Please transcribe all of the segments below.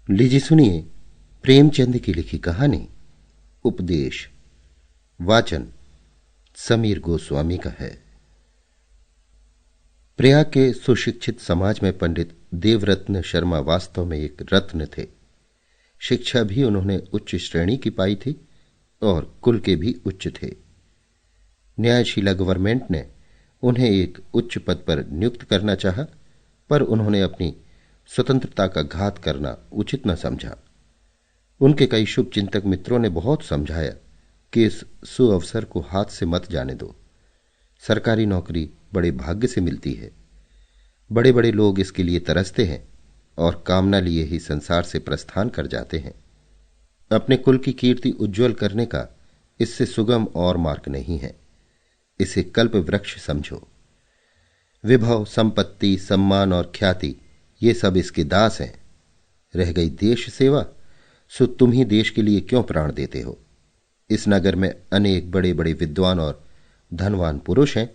लीजिए सुनिए प्रेमचंद की लिखी कहानी उपदेश। वाचन समीर गोस्वामी का है। प्रयाग के सुशिक्षित समाज में पंडित देवरत्न शर्मा वास्तव में एक रत्न थे। शिक्षा भी उन्होंने उच्च श्रेणी की पाई थी और कुल के भी उच्च थे। न्यायशीला गवर्नमेंट ने उन्हें एक उच्च पद पर नियुक्त करना चाहा, पर उन्होंने अपनी स्वतंत्रता का घात करना उचित न समझा। उनके कई शुभ चिंतक मित्रों ने बहुत समझाया कि इस सुअवसर को हाथ से मत जाने दो। सरकारी नौकरी बड़े भाग्य से मिलती है। बड़े बड़े लोग इसके लिए तरसते हैं और कामना लिए ही संसार से प्रस्थान कर जाते हैं। अपने कुल की कीर्ति उज्ज्वल करने का इससे सुगम और मार्ग नहीं है। इसे कल्प वृक्ष समझो। विभव, संपत्ति, सम्मान और ख्याति ये सब इसके दास हैं। रह गई देश सेवा, सो तुम ही देश के लिए क्यों प्राण देते हो। इस नगर में अनेक बड़े बड़े विद्वान और धनवान पुरुष हैं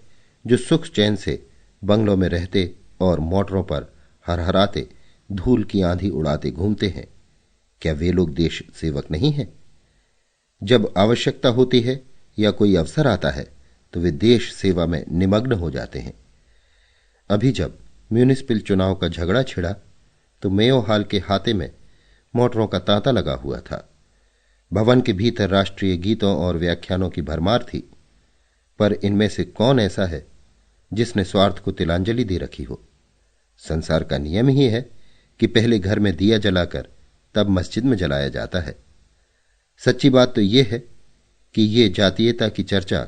जो सुख चैन से बंगलों में रहते और मोटरों पर हरहराते धूल की आंधी उड़ाते घूमते हैं। क्या वे लोग देश सेवक नहीं हैं? जब आवश्यकता होती है या कोई अवसर आता है तो वे देश सेवा में निमग्न हो जाते हैं। अभी जब म्यूनिसिपल चुनाव का झगड़ा छिड़ा तो मेयो हॉल के हाथे में मोटरों का तांता लगा हुआ था। भवन के भीतर राष्ट्रीय गीतों और व्याख्यानों की भरमार थी, पर इनमें से कौन ऐसा है जिसने स्वार्थ को तिलांजलि दे रखी हो। संसार का नियम ही है कि पहले घर में दिया जलाकर तब मस्जिद में जलाया जाता है। सच्ची बात तो यह है कि ये जातीयता की चर्चा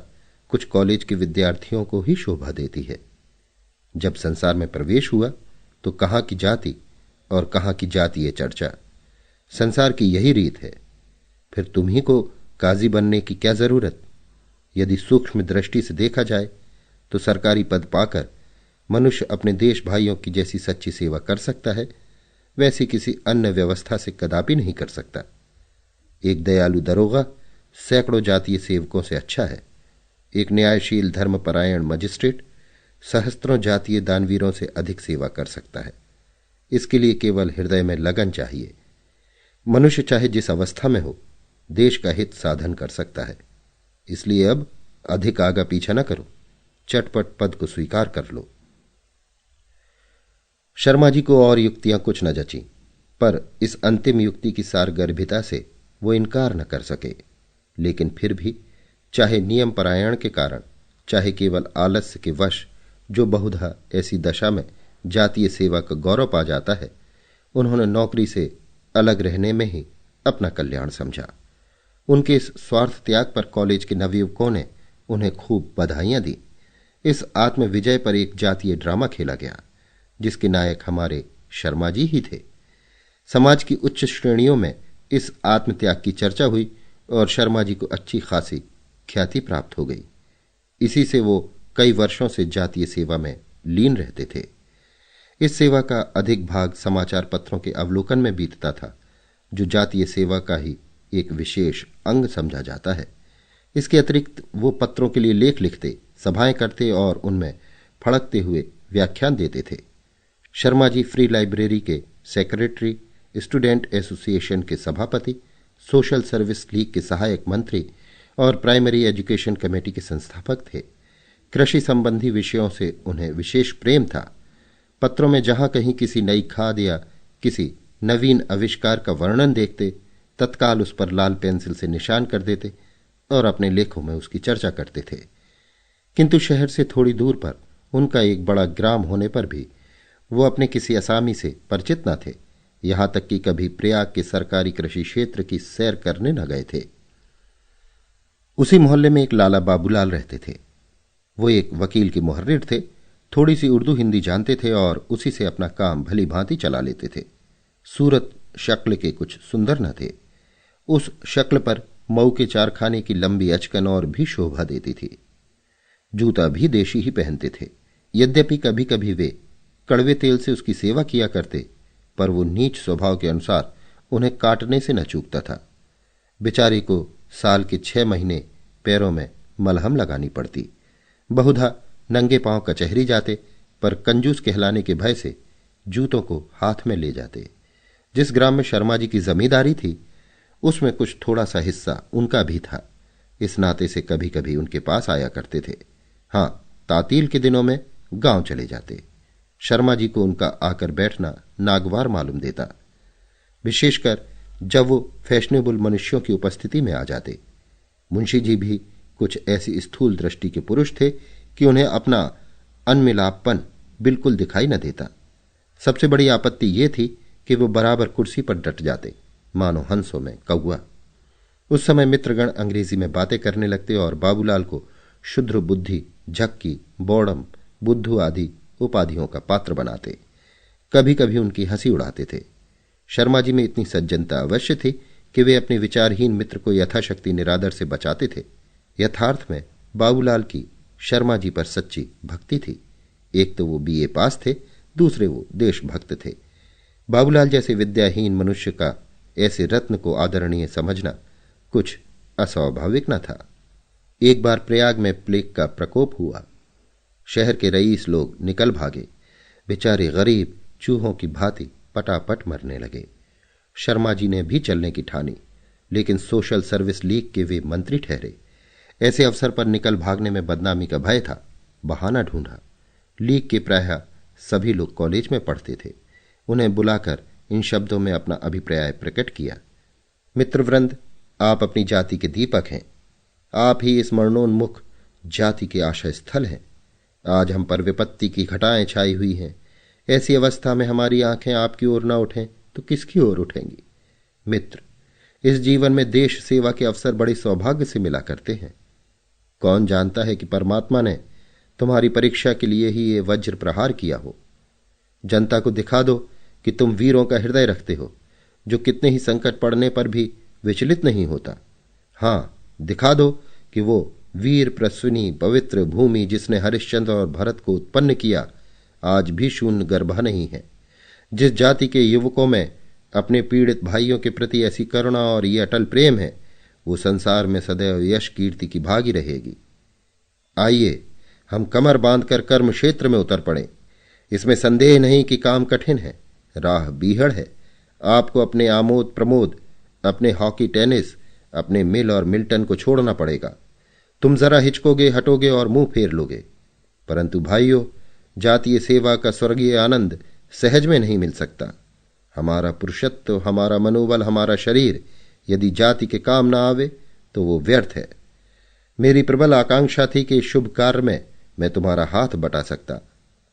कुछ कॉलेज के विद्यार्थियों को ही शोभा देती है। जब संसार में प्रवेश हुआ तो कहां की जाति और कहां की जातीय चर्चा। संसार की यही रीत है। फिर तुम्ही को काजी बनने की क्या जरूरत। यदि सूक्ष्म दृष्टि से देखा जाए तो सरकारी पद पाकर मनुष्य अपने देश भाइयों की जैसी सच्ची सेवा कर सकता है, वैसी किसी अन्य व्यवस्था से कदापि नहीं कर सकता। एक दयालु दरोगा सैकड़ों जातीय सेवकों से अच्छा है। एक न्यायशील धर्मपरायण मजिस्ट्रेट सहस्त्रों जातीय दानवीरों से अधिक सेवा कर सकता है। इसके लिए केवल हृदय में लगन चाहिए। मनुष्य चाहे जिस अवस्था में हो, देश का हित साधन कर सकता है। इसलिए अब अधिक आगा पीछा न करो, चटपट पद को स्वीकार कर लो। शर्मा जी को और युक्तियां कुछ न जची, पर इस अंतिम युक्ति की सारगर्भिता से वो इनकार न कर सके। लेकिन फिर भी चाहे नियम परायण के कारण, चाहे केवल आलस्य के वश जो बहुधा ऐसी दशा में जातीय सेवा का गौरव पा जाता है, उन्होंने नौकरी से अलग रहने में ही अपना कल्याण समझा। उनके इस स्वार्थ त्याग पर कॉलेज के नवयुवकों ने उन्हें खूब बधाइयां दी। इस आत्म विजय पर एक जातीय ड्रामा खेला गया जिसके नायक हमारे शर्मा जी ही थे। समाज की उच्च श्रेणियों में इस आत्मत्याग की चर्चा हुई और शर्मा जी को अच्छी खासी ख्याति प्राप्त हो गई। इसी से वो कई वर्षों से जातीय सेवा में लीन रहते थे। इस सेवा का अधिक भाग समाचार पत्रों के अवलोकन में बीतता था, जो जातीय सेवा का ही एक विशेष अंग समझा जाता है। इसके अतिरिक्त वो पत्रों के लिए लेख लिखते, सभाएं करते और उनमें फड़कते हुए व्याख्यान देते थे। शर्मा जी फ्री लाइब्रेरी के सेक्रेटरी, स्टूडेंट एसोसिएशन के सभापति, सोशल सर्विस लीग के सहायक मंत्री और प्राइमरी एजुकेशन कमेटी के संस्थापक थे। कृषि संबंधी विषयों से उन्हें विशेष प्रेम था। पत्रों में जहां कहीं किसी नई खाद या किसी नवीन आविष्कार का वर्णन देखते, तत्काल उस पर लाल पेंसिल से निशान कर देते और अपने लेखों में उसकी चर्चा करते थे। किंतु शहर से थोड़ी दूर पर उनका एक बड़ा ग्राम होने पर भी वो अपने किसी असामी से परिचित न थे। यहां तक कि कभी प्रयाग के सरकारी कृषि क्षेत्र की सैर करने न गए थे। उसी मोहल्ले में एक लाला बाबूलाल रहते थे। वो एक वकील के मुहर्रिर थे। थोड़ी सी उर्दू हिंदी जानते थे और उसी से अपना काम भली भांति चला लेते थे। सूरत शक्ल के कुछ सुंदर न थे। उस शक्ल पर मऊ के चारखाने की लंबी अचकन और भी शोभा देती थी। जूता भी देशी ही पहनते थे। यद्यपि कभी कभी वे कड़वे तेल से उसकी सेवा किया करते, पर वो नीच स्वभाव के अनुसार उन्हें काटने से न चूकता था। बेचारी को साल के 6 महीने पैरों में मलहम लगानी पड़ती। बहुधा नंगे पांव कचहरी जाते, पर कंजूस कहलाने के भय से जूतों को हाथ में ले जाते। जिस ग्राम में शर्मा जी की जमींदारी थी उसमें कुछ थोड़ा सा हिस्सा उनका भी था। इस नाते से कभी कभी उनके पास आया करते थे। हां, तातील के दिनों में गांव चले जाते। शर्मा जी को उनका आकर बैठना नागवार मालूम देता, विशेषकर जब वो फैशनेबल मनुष्यों की उपस्थिति में आ जाते। मुंशी जी भी कुछ ऐसी स्थूल दृष्टि के पुरुष थे कि उन्हें अपना अनमिलापपन बिल्कुल दिखाई न देता। सबसे बड़ी आपत्ति ये थी कि वो बराबर कुर्सी पर डट जाते, मानो हंसों में कौआ। उस समय मित्रगण अंग्रेजी में बातें करने लगते और बाबूलाल को शुद्र बुद्धि, झक्की, बौड़म, बुद्धू आदि उपाधियों का पात्र बनाते। कभी कभी उनकी हंसी उड़ाते थे। शर्मा जी में इतनी सज्जनता अवश्य थी कि वे अपने विचारहीन मित्र को यथाशक्ति निरादर से बचाते थे। यथार्थ में बाबूलाल की शर्मा जी पर सच्ची भक्ति थी। एक तो वो बीए पास थे, दूसरे वो देशभक्त थे। बाबूलाल जैसे विद्याहीन मनुष्य का ऐसे रत्न को आदरणीय समझना कुछ अस्वाभाविक न था। एक बार प्रयाग में प्लेग का प्रकोप हुआ। शहर के रईस लोग निकल भागे। बेचारे गरीब चूहों की भांति पटापट मरने लगे। शर्मा जी ने भी चलने की ठानी, लेकिन सोशल सर्विस लीग के वे मंत्री ठहरे। ऐसे अवसर पर निकल भागने में बदनामी का भय था। बहाना ढूंढा। लीग के प्रायः सभी लोग कॉलेज में पढ़ते थे। उन्हें बुलाकर इन शब्दों में अपना अभिप्राय प्रकट किया। मित्रवृंद, आप अपनी जाति के दीपक हैं। आप ही इस मरणोन्मुख जाति के आशय स्थल हैं। आज हम पर विपत्ति की घटाएं छाई हुई हैं। ऐसी अवस्था में हमारी आंखें आपकी ओर न उठें तो किसकी ओर उठेंगी? मित्र, इस जीवन में देश सेवा के अवसर बड़े सौभाग्य से मिला करते हैं। कौन जानता है कि परमात्मा ने तुम्हारी परीक्षा के लिए ही ये वज्र प्रहार किया हो। जनता को दिखा दो कि तुम वीरों का हृदय रखते हो, जो कितने ही संकट पड़ने पर भी विचलित नहीं होता। हां, दिखा दो कि वो वीर प्रसूनी पवित्र भूमि जिसने हरिश्चंद्र और भरत को उत्पन्न किया आज भी शून्य गर्भा नहीं है। जिस जाति के युवकों में अपने पीड़ित भाइयों के प्रति ऐसी करुणा और ये अटल प्रेम है, वो संसार में सदैव यश कीर्ति की भागी रहेगी। आइए हम कमर बांधकर कर्म क्षेत्र में उतर पड़ें। इसमें संदेह नहीं कि काम कठिन है, राह बीहड़ है। आपको अपने आमोद प्रमोद, अपने हॉकी टेनिस, अपने मिल और मिल्टन को छोड़ना पड़ेगा। तुम जरा हिचकोगे, हटोगे और मुंह फेर लोगे, परंतु भाइयों, जातीय सेवा का स्वर्गीय आनंद सहज में नहीं मिल सकता। हमारा पुरुषत्व, हमारा मनोबल, हमारा शरीर यदि जाति के काम ना आवे तो वो व्यर्थ है। मेरी प्रबल आकांक्षा थी कि शुभ कार्य में मैं तुम्हारा हाथ बटा सकता,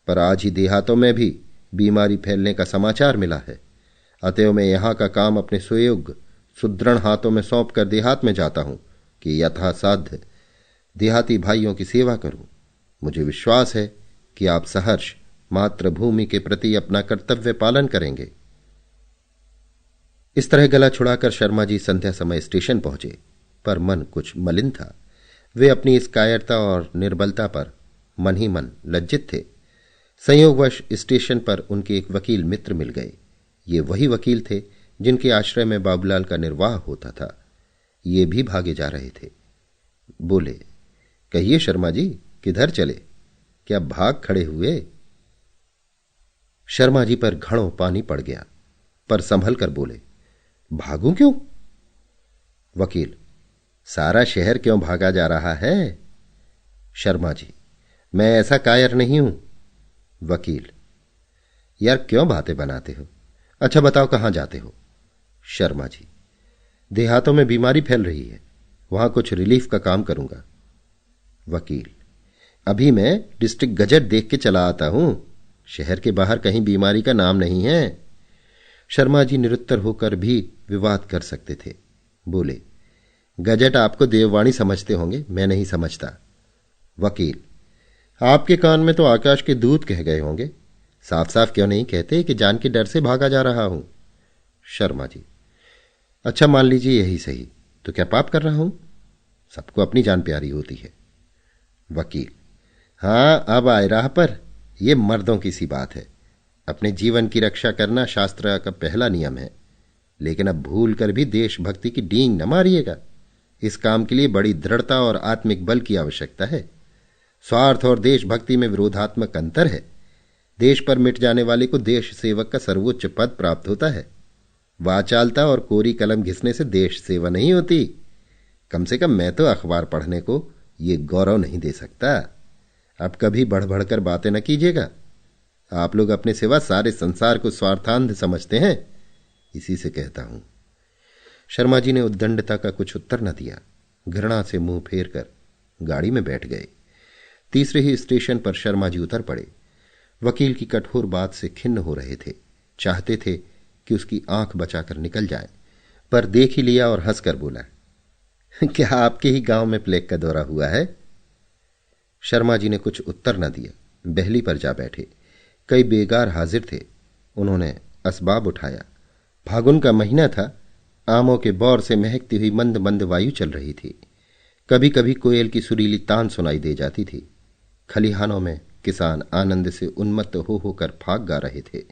पर आज ही देहातों में भी बीमारी फैलने का समाचार मिला है। अतएव मैं यहां का काम अपने सुयोग्य सुदृढ़ हाथों में सौंप कर देहात में जाता हूं कि यथासाध्य देहाती भाइयों की सेवा करूं। मुझे विश्वास है कि आप सहर्ष मातृभूमि के प्रति अपना कर्तव्य पालन करेंगे। इस तरह गला छुड़ाकर शर्मा जी संध्या समय स्टेशन पहुंचे, पर मन कुछ मलिन था। वे अपनी इस कायरता और निर्बलता पर मन ही मन लज्जित थे। संयोगवश स्टेशन पर उनके एक वकील मित्र मिल गए। ये वही वकील थे जिनके आश्रय में बाबूलाल का निर्वाह होता था। ये भी भागे जा रहे थे। बोले, कहिए शर्मा जी, किधर चले? क्या भाग खड़े हुए? शर्मा जी पर घड़ों पानी पड़ गया, पर संभल कर बोले, भागूं क्यों? वकील, सारा शहर क्यों भागा जा रहा है? शर्मा जी, मैं ऐसा कायर नहीं हूं। वकील, यार क्यों बातें बनाते हो? अच्छा बताओ कहां जाते हो? शर्मा जी, देहातों में बीमारी फैल रही है, वहां कुछ रिलीफ का काम करूंगा। वकील, अभी मैं डिस्ट्रिक्ट गजट देख के चला आता हूं। शहर के बाहर कहीं बीमारी का नाम नहीं है। शर्मा जी निरुत्तर होकर भी विवाद कर सकते थे। बोले, गजट आपको देववाणी समझते होंगे, मैं नहीं समझता। वकील, आपके कान में तो आकाश के दूत कह गए होंगे। साफ साफ क्यों नहीं कहते कि जान के डर से भागा जा रहा हूं? शर्मा जी, अच्छा मान लीजिए यही सही, तो क्या पाप कर रहा हूं? सबको अपनी जान प्यारी होती है। वकील, हां, अब आए राह पर। यह मर्दों की सी बात है। अपने जीवन की रक्षा करना शास्त्र का पहला नियम है, लेकिन अब भूल कर भी देशभक्ति की डींग न मारिएगा। इस काम के लिए बड़ी दृढ़ता और आत्मिक बल की आवश्यकता है। स्वार्थ और देशभक्ति में विरोधात्मक अंतर है। देश पर मिट जाने वाले को देश सेवक का सर्वोच्च पद प्राप्त होता है। वाचालता और कोरी कलम घिसने से देश सेवा नहीं होती। कम से कम मैं तो अखबार पढ़ने को ये गौरव नहीं दे सकता। अब कभी बढ़ बढ़कर बातें न कीजिएगा। आप लोग अपने सिवा सारे संसार को स्वार्थांध समझते हैं, इसी से कहता हूं। शर्मा जी ने उद्दंडता का कुछ उत्तर न दिया। घृणा से मुंह फेर कर गाड़ी में बैठ गए। तीसरे ही स्टेशन पर शर्मा जी उतर पड़े। वकील की कठोर बात से खिन्न हो रहे थे। चाहते थे कि उसकी आंख बचाकर निकल जाए, पर देख ही लिया और हंसकर बोला, क्या आपके ही गांव में प्लेग का दौरा हुआ है? शर्मा जी ने कुछ उत्तर न दिया। बहली पर जा बैठे। कई बेगार हाजिर थे। उन्होंने असबाब उठाया। फागुन का महीना था। आमों के बौर से महकती हुई मंद मंद वायु चल रही थी। कभी कभी कोयल की सुरीली तान सुनाई दे जाती थी। खलिहानों में किसान आनंद से उन्मत्त हो होकर फाग गा रहे थे।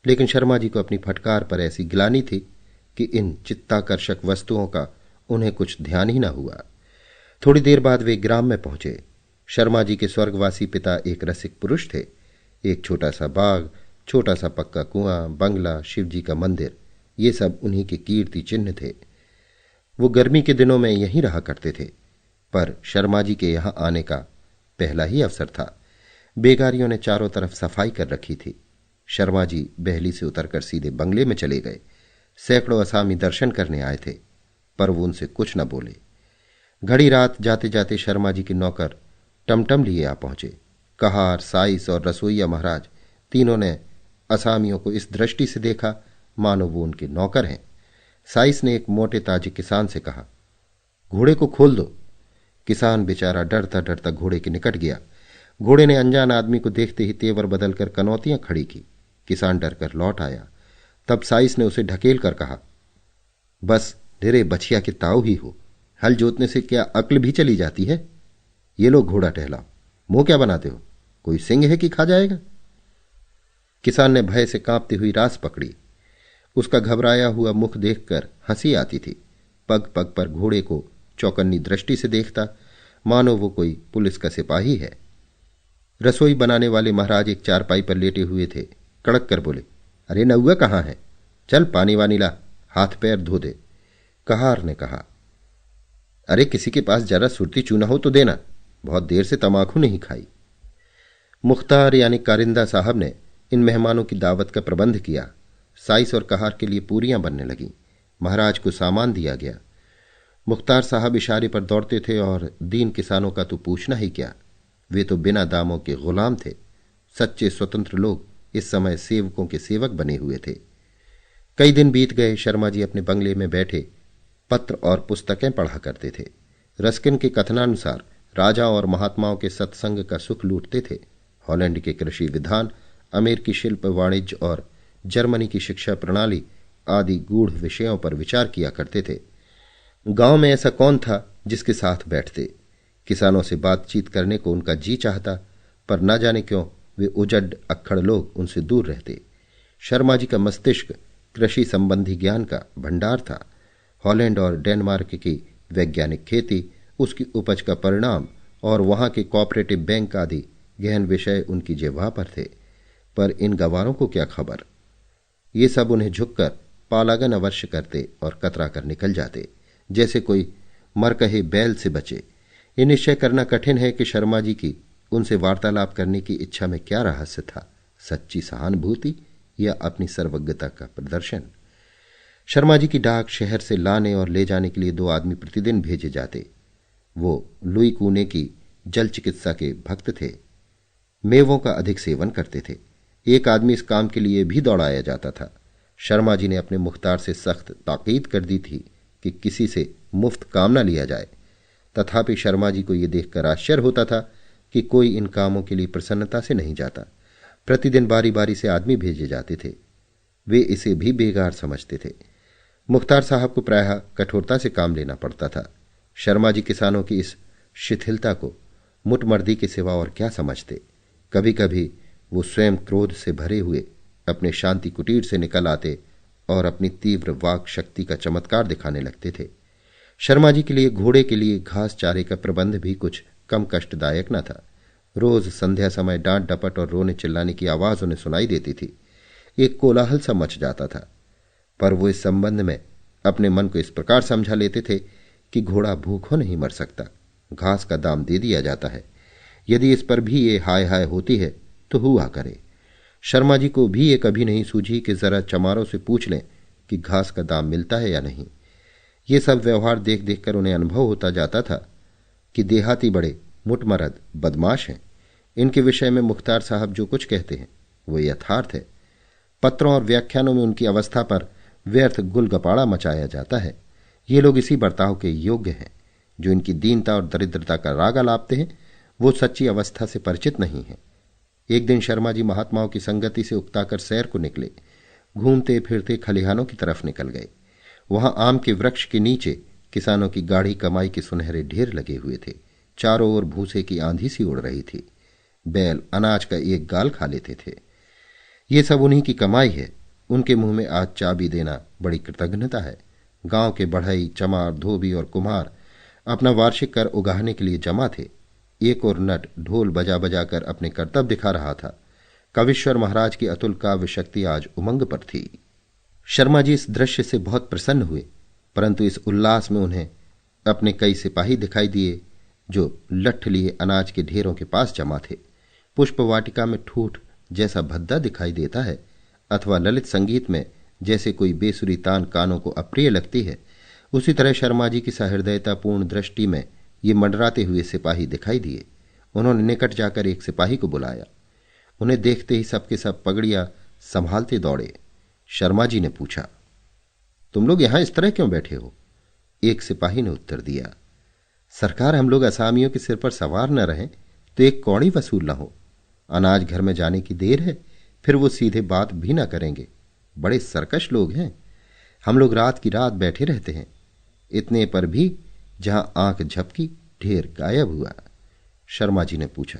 लेकिन शर्मा जी को अपनी फटकार पर ऐसी गिलानी थी कि इन चित्ताकर्षक वस्तुओं का उन्हें कुछ ध्यान ही न हुआ। थोड़ी देर बाद वे ग्राम में पहुंचे। शर्मा जी के स्वर्गवासी पिता एक रसिक पुरुष थे। एक छोटा सा बाग, छोटा सा पक्का कुआं, बंगला, शिवजी का मंदिर, ये सब उन्हीं के कीर्ति चिन्ह थे। वो गर्मी के दिनों में यहीं रहा करते थे, पर शर्मा जी के यहां आने का पहला ही अवसर था। बेगारियों ने चारों तरफ सफाई कर रखी थी। शर्मा जी बहली से उतरकर सीधे बंगले में चले गए। सैकड़ों असामी दर्शन करने आए थे, पर वो उनसे कुछ न बोले। घड़ी रात जाते जाते शर्मा जी के नौकर टमटम लिए आ पहुंचे। कहार, साइस और रसोईया महाराज तीनों ने असामियों को इस दृष्टि से देखा मानो वो उनके नौकर हैं। साइस ने एक मोटे ताजे किसान से कहा, घोड़े को खोल दो। किसान बेचारा डरता डरता घोड़े के निकट गया। घोड़े ने अनजान आदमी को देखते ही तेवर बदलकर कनौतियां खड़ी की। किसान डरकर लौट आया। तब साइस ने उसे ढकेल कर कहा, बस निरे बछिया के ताऊ ही हो, हल जोतने से क्या अक्ल भी चली जाती है? ये लो घोड़ा टहलाओ। मुंह क्या बनाते हो? कोई सिंह है कि खा जाएगा? किसान ने भय से कांपती हुई रास पकड़ी। उसका घबराया हुआ मुख देखकर हंसी आती थी। पग पग पर घोड़े को चौकन्नी दृष्टि से देखता, मानो वो कोई पुलिस का सिपाही है। रसोई बनाने वाले महाराज एक चारपाई पर लेटे हुए थे। कड़क कर बोले, अरे नौआ कहाँ है? चल पानी वानी ला, हाथ पैर धो दे। कहार ने कहा, अरे किसी के पास जरा सुरती चूना हो तो देना, बहुत देर से तमाकू नहीं खाई। मुख्तार यानी कारिंदा साहब ने इन मेहमानों की दावत का प्रबंध किया। साइस और कहार के लिए पूरियां बनने लगीं। महाराज को सामान दिया गया। मुख्तार साहब इशारे पर दौड़ते थे और दीन किसानों का तो पूछना ही क्या। वे तो बिना दामों के गुलाम थे। सच्चे स्वतंत्र लोग इस समय सेवकों के सेवक बने हुए थे। कई दिन बीत गए। शर्मा जी अपने बंगले में बैठे पत्र और पुस्तकें पढ़ा करते थे। रस्किन के कथनानुसार राजा और महात्माओं के सत्संग का सुख लूटते थे। हॉलैंड के कृषि विधान, अमेरिकी शिल्प वाणिज्य और जर्मनी की शिक्षा प्रणाली आदि गूढ़ विषयों पर विचार किया करते थे। गांव में ऐसा कौन था जिसके साथ बैठते? किसानों से बातचीत करने को उनका जी चाहता, पर न जाने क्यों वे उजड़ अक्खड़ लोग उनसे दूर रहते। शर्मा जी का मस्तिष्क कृषि संबंधी ज्ञान का भंडार था। हॉलैंड और डेनमार्क की वैज्ञानिक खेती, उसकी उपज का परिणाम और वहां के कोऑपरेटिव बैंक आदि गहन विषय उनकी जिह्वा पर थे। पर इन गवारों को क्या खबर? ये सब उन्हें झुककर पालागन अवश्य करते और कतरा कर निकल जाते, जैसे कोई मरकहे बैल से बचे। ये निश्चय करना कठिन है कि शर्मा जी की उनसे वार्तालाप करने की इच्छा में क्या रहस्य था, सच्ची सहानुभूति या अपनी सर्वज्ञता का प्रदर्शन। शर्मा जी की डाक शहर से लाने और ले जाने के लिए 2 आदमी प्रतिदिन भेजे जाते। वो लुई कूने की जल चिकित्सा के भक्त थे। मेवों का अधिक सेवन करते थे। एक आदमी इस काम के लिए भी दौड़ाया जाता था। शर्मा जी ने अपने मुख्तार से सख्त ताकीद कर दी थी कि किसी से मुफ्त काम न लिया जाए। तथापि शर्मा जी को यह देखकर आश्चर्य होता था कि कोई इन कामों के लिए प्रसन्नता से नहीं जाता। प्रतिदिन बारी बारी से आदमी भेजे जाते थे। वे इसे भी बेगार समझते थे। मुख्तार साहब को प्रायः कठोरता से काम लेना पड़ता था। शर्मा जी किसानों की इस शिथिलता को मुटमर्दी के सिवा और क्या समझते। कभी कभी वो स्वयं क्रोध से भरे हुए अपने शांति कुटीर से निकल आते और अपनी तीव्र वाक शक्ति का चमत्कार दिखाने लगते थे। शर्मा जी के लिए घोड़े के लिए घास चारे का प्रबंध भी कुछ कम कष्टदायक न था। रोज संध्या समय डांट डपट और रोने चिल्लाने की आवाज उन्हें सुनाई देती थी। एक कोलाहल सा मच जाता था। पर वो इस संबंध में अपने मन को इस प्रकार समझा लेते थे कि घोड़ा भूखों नहीं मर सकता, घास का दाम दे दिया जाता है। यदि इस पर भी ये हाय हाय होती है तो हुआ करे। शर्मा जी को भी ये कभी नहीं सूझी कि जरा चमारों से पूछ लें कि घास का दाम मिलता है या नहीं। ये सब व्यवहार देख देख कर उन्हें अनुभव होता जाता था कि देहाती बड़े मुटमरद बदमाश हैं। इनके विषय में मुख्तार साहब जो कुछ कहते हैं वो यथार्थ है। पत्रों और व्याख्यानों में उनकी अवस्था पर व्यर्थ गुलगपाड़ा मचाया जाता है। ये लोग इसी बर्ताव के योग्य हैं। जो इनकी दीनता और दरिद्रता का राग आलापते हैं वो सच्ची अवस्था से परिचित नहीं है। एक दिन शर्मा जी महात्माओं की संगति से उकताकर सैर को निकले। घूमते फिरते खलिहानों की तरफ निकल गए। वहां आम के वृक्ष के नीचे किसानों की गाढ़ी कमाई के सुनहरे ढेर लगे हुए थे। चारों ओर भूसे की आंधी सी उड़ रही थी। बैल अनाज का एक गाल खा लेते थे। ये सब उन्हीं की कमाई है। उनके मुंह में आज चाबी देना बड़ी कृतज्ञता है। गांव के बढ़ई, चमार, धोबी और कुम्हार अपना वार्षिक कर उगाहने के लिए जमा थे। एक और नट ढोल बजा बजा कर अपने कर्तव्य दिखा रहा था। कविश्वर महाराज की अतुल काव्य शक्ति आज उमंग पर थी। शर्मा जी इस दृश्य से बहुत प्रसन्न हुए, परंतु इस उल्लास में उन्हें अपने कई सिपाही दिखाई दिए जो लठ लिए अनाज के ढेरों के पास जमा थे। पुष्प वाटिका में ठूठ जैसा भद्दा दिखाई देता है अथवा ललित संगीत में जैसे कोई बेसुरी तान कानों को अप्रिय लगती है, उसी तरह शर्मा जी की सहृदयतापूर्ण दृष्टि में ये मंडराते हुए सिपाही दिखाई दिए। उन्होंने निकट जाकर एक सिपाही को बुलाया। उन्हें देखते ही सबके सब पगड़ियां संभालते दौड़े। शर्मा जी ने पूछा, तुम लोग यहां इस तरह क्यों बैठे हो? एक सिपाही ने उत्तर दिया, सरकार, हम लोग असामियों के सिर पर सवार न रहें तो एक कौड़ी वसूल न हो। अनाज घर में जाने की देर है, फिर वो सीधे बात भी ना करेंगे। बड़े सरकश लोग हैं। हम लोग रात की रात बैठे रहते हैं। इतने पर भी जहां आंख झपकी ढेर गायब हुआ। शर्मा जी ने पूछा,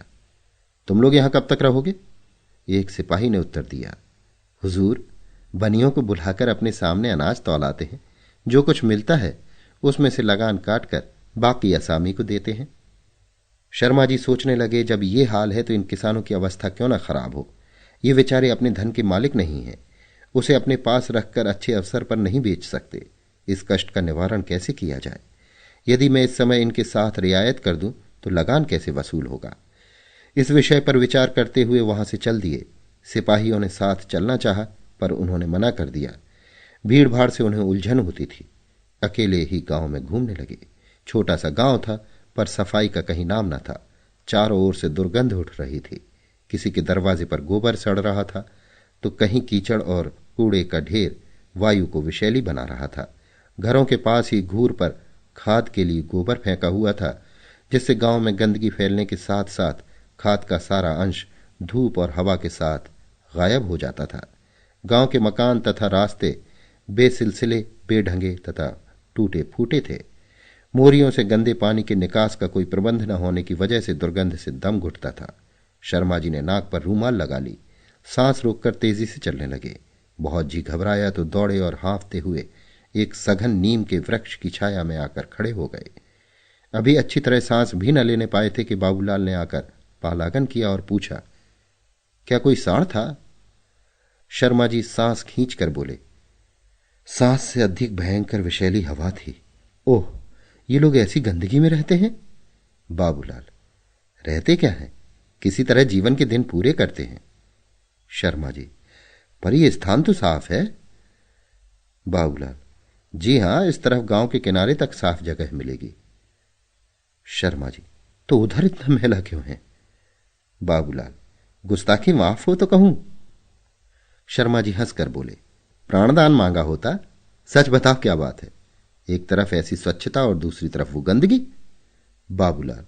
तुम लोग यहां कब तक रहोगे? एक सिपाही ने उत्तर दिया, हुजूर, बनियों को बुलाकर अपने सामने अनाज तौलाते हैं। जो कुछ मिलता है उसमें से लगान काटकर बाकी असामी को देते हैं। शर्मा जी सोचने लगे, जब ये हाल है तो इन किसानों की अवस्था क्यों ना खराब हो। ये बेचारे अपने धन के मालिक नहीं हैं। उसे अपने पास रखकर अच्छे अवसर पर नहीं बेच सकते। इस कष्ट का निवारण कैसे किया जाए? यदि मैं इस समय इनके साथ रियायत कर दूं तो लगान कैसे वसूल होगा? इस विषय पर विचार करते हुए वहां से चल दिए। सिपाहियों ने साथ चलना चाहा पर उन्होंने मना कर दिया। भीड़ भाड़ से उन्हें उलझन होती थी। अकेले ही गांव में घूमने लगे। छोटा सा गांव था पर सफाई का कहीं नाम न था। चारों ओर से दुर्गंध उठ रही थी। किसी के दरवाजे पर गोबर सड़ रहा था तो कहीं कीचड़ और कूड़े का ढेर वायु को विषैली बना रहा था। घरों के पास ही घूर पर खाद के लिए गोबर फेंका हुआ था, जिससे गांव में गंदगी फैलने के साथ साथ खाद का सारा अंश धूप और हवा के साथ गायब हो जाता था। गांव के मकान तथा रास्ते बेसिलसिले, बेढंगे तथा टूटे फूटे थे। मोरियों से गंदे पानी के निकास का कोई प्रबंध न होने की वजह से दुर्गंध से दम घुटता था। शर्मा जी ने नाक पर रूमाल लगा ली। सांस रोककर तेजी से चलने लगे। बहुत जी घबराया तो दौड़े और हाँफते हुए एक सघन नीम के वृक्ष की छाया में आकर खड़े हो गए। अभी अच्छी तरह सांस भी न लेने पाए थे कि बाबूलाल ने आकर पालागन किया और पूछा, क्या कोई साड़ था? शर्मा जी सांस खींचकर बोले, सांस से अधिक भयंकर विषैली हवा थी। ओह, ये लोग ऐसी गंदगी में रहते हैं? बाबूलाल, रहते क्या हैं? किसी तरह जीवन के दिन पूरे करते हैं। शर्मा जी, पर यह स्थान तो साफ है। बाबूलाल, जी हां, इस तरफ गांव के किनारे तक साफ जगह मिलेगी। शर्मा जी, तो उधर इतना मैला क्यों है? बाबूलाल, गुस्ताखी माफ हो तो कहूं। शर्मा जी हंसकर बोले, प्राणदान मांगा होता। सच बताओ, क्या बात है? एक तरफ ऐसी स्वच्छता और दूसरी तरफ वो गंदगी। बाबूलाल,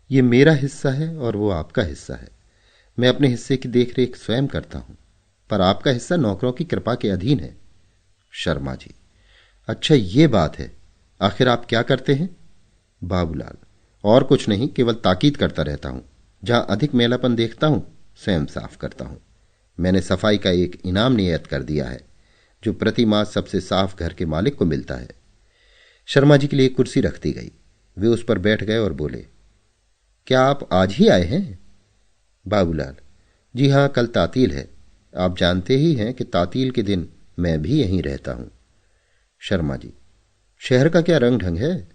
ये मेरा हिस्सा है और वो आपका हिस्सा है। मैं अपने हिस्से की देखरेख स्वयं करता हूं, पर आपका हिस्सा नौकरों की कृपा के अधीन है। शर्मा जी, अच्छा ये बात है। आखिर आप क्या करते हैं? बाबूलाल, और कुछ नहीं, केवल ताकीद करता रहता हूं। जहां अधिक मैलापन देखता हूं स्वयं साफ करता हूं। मैंने सफाई का एक इनाम नियत कर दिया है जो प्रति मास सबसे साफ घर के मालिक को मिलता है। शर्मा जी के लिए एक कुर्सी रख दी गई। वे उस पर बैठ गए और बोले, क्या आप आज ही आए हैं? बाबूलाल, जी हां, कल तातील है। आप जानते ही हैं कि तातील के दिन मैं भी यहीं रहता हूं। शर्मा जी, शहर का क्या रंग ढंग है?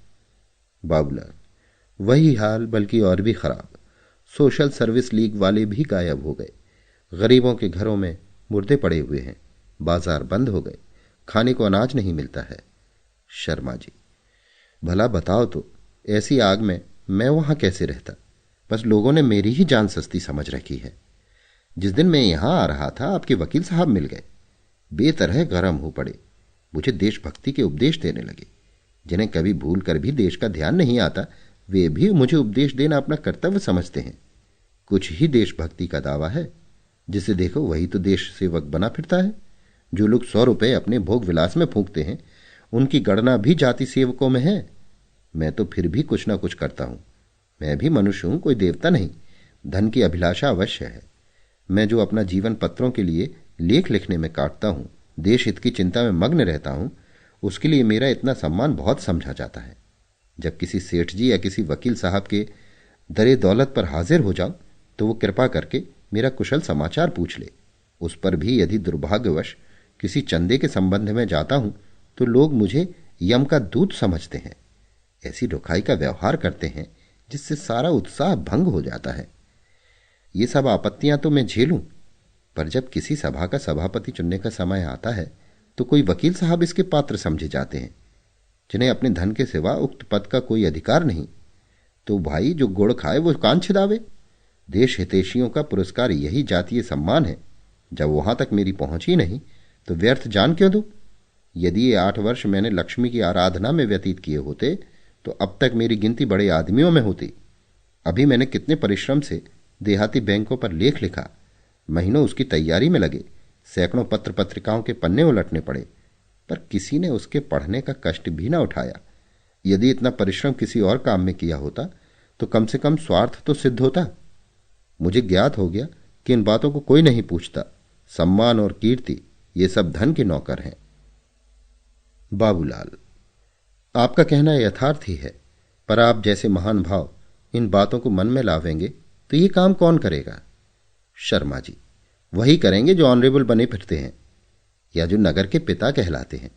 बाबूलाल, वही हाल, बल्कि और भी खराब। सोशल सर्विस लीग वाले भी गायब हो गए। गरीबों के घरों में मुर्दे पड़े हुए हैं। बाजार बंद हो गए। खाने को अनाज नहीं मिलता है। शर्मा जी, भला बताओ तो, ऐसी आग में मैं वहां कैसे रहता? बस लोगों ने मेरी ही जान सस्ती समझ रखी है। जिस दिन मैं यहां आ रहा था, आपके वकील साहब मिल गए। बेतरह गरम हो पड़े। मुझे देशभक्ति के उपदेश देने लगे। जिन्हें कभी भूल कर भी देश का ध्यान नहीं आता, वे भी मुझे उपदेश देना अपना कर्तव्य समझते हैं। कुछ ही देशभक्ति का दावा है। जिसे देखो वही तो देश सेवक बना फिरता है। जो लोग 100 रुपए अपने भोग विलास में फूंकते हैं, उनकी गणना भी जाति सेवकों में है। मैं तो फिर भी कुछ ना कुछ करता हूं। मैं भी मनुष्य हूं, कोई देवता नहीं। धन की अभिलाषा अवश्य है। मैं जो अपना जीवन पत्रों के लिए लेख लिखने में काटता हूं, देश हित की चिंता में मग्न रहता हूं, उसके लिए मेरा इतना सम्मान बहुत समझा जाता है। जब किसी सेठ जी या किसी वकील साहब के दरे दौलत पर हाजिर हो जाऊं, तो वो कृपा करके मेरा कुशल समाचार पूछ ले। उस पर भी यदि दुर्भाग्यवश किसी चंदे के संबंध में जाता हूं, तो लोग मुझे यम का दूत समझते हैं। ऐसी रुखाई का व्यवहार करते हैं जिससे सारा उत्साह भंग हो जाता है। ये सब आपत्तियां तो मैं झेलूं, पर जब किसी सभा का सभापति चुनने का समय आता है, तो कोई वकील साहब इसके पात्र समझे जाते हैं, जिन्हें अपने धन के सिवा उक्त पद का कोई अधिकार नहीं। तो भाई, जो गुड़ खाए वो कान छिदावे। देश हितैषियों का पुरस्कार यही जातीय सम्मान है। जब वहां तक मेरी पहुंच ही नहीं, तो व्यर्थ जान क्यों दूं? यदि ये 8 वर्ष मैंने लक्ष्मी की आराधना में व्यतीत किए होते, तो अब तक मेरी गिनती बड़े आदमियों में होती। अभी मैंने कितने परिश्रम से देहाती बैंकों पर लेख लिखा। महीनों उसकी तैयारी में लगे। सैकड़ों पत्र पत्रिकाओं के पन्ने उलटने पड़े, पर किसी ने उसके पढ़ने का कष्ट भी न उठाया। यदि इतना परिश्रम किसी और काम में किया होता, तो कम से कम स्वार्थ तो सिद्ध होता। मुझे ज्ञात हो गया कि इन बातों को कोई नहीं पूछता। सम्मान और कीर्ति, ये सब धन के नौकर हैं। बाबूलाल, आपका कहना यथार्थ ही है, पर आप जैसे महान भाव इन बातों को मन में लावेंगे तो ये काम कौन करेगा? शर्मा जी, वही करेंगे जो ऑनरेबल बने फिरते हैं, या जो नगर के पिता कहलाते हैं।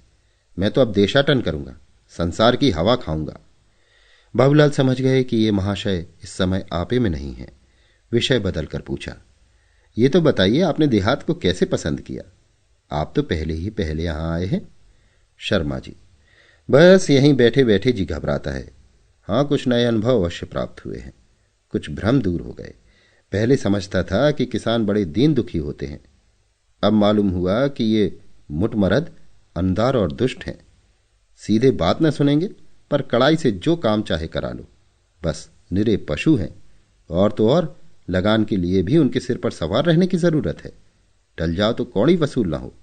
मैं तो अब देशाटन करूंगा, संसार की हवा खाऊंगा। बाबूलाल समझ गए कि ये महाशय इस समय आपे में नहीं है। विषय बदलकर पूछा, ये तो बताइए, आपने देहात को कैसे पसंद किया? आप तो पहले यहां आए हैं। शर्मा जी, बस यहीं बैठे बैठे जी घबराता है। हाँ, कुछ नए अनुभव अवश्य प्राप्त हुए हैं। कुछ भ्रम दूर हो गए। पहले समझता था कि किसान बड़े दीन दुखी होते हैं। अब मालूम हुआ कि ये मुटमरद, अंधार और दुष्ट हैं। सीधे बात न सुनेंगे, पर कड़ाई से जो काम चाहे करा लो। बस निरे पशु हैं। और तो और, लगान के लिए भी उनके सिर पर सवार रहने की जरूरत है। टल जाओ तो कौड़ी वसूल ना हो।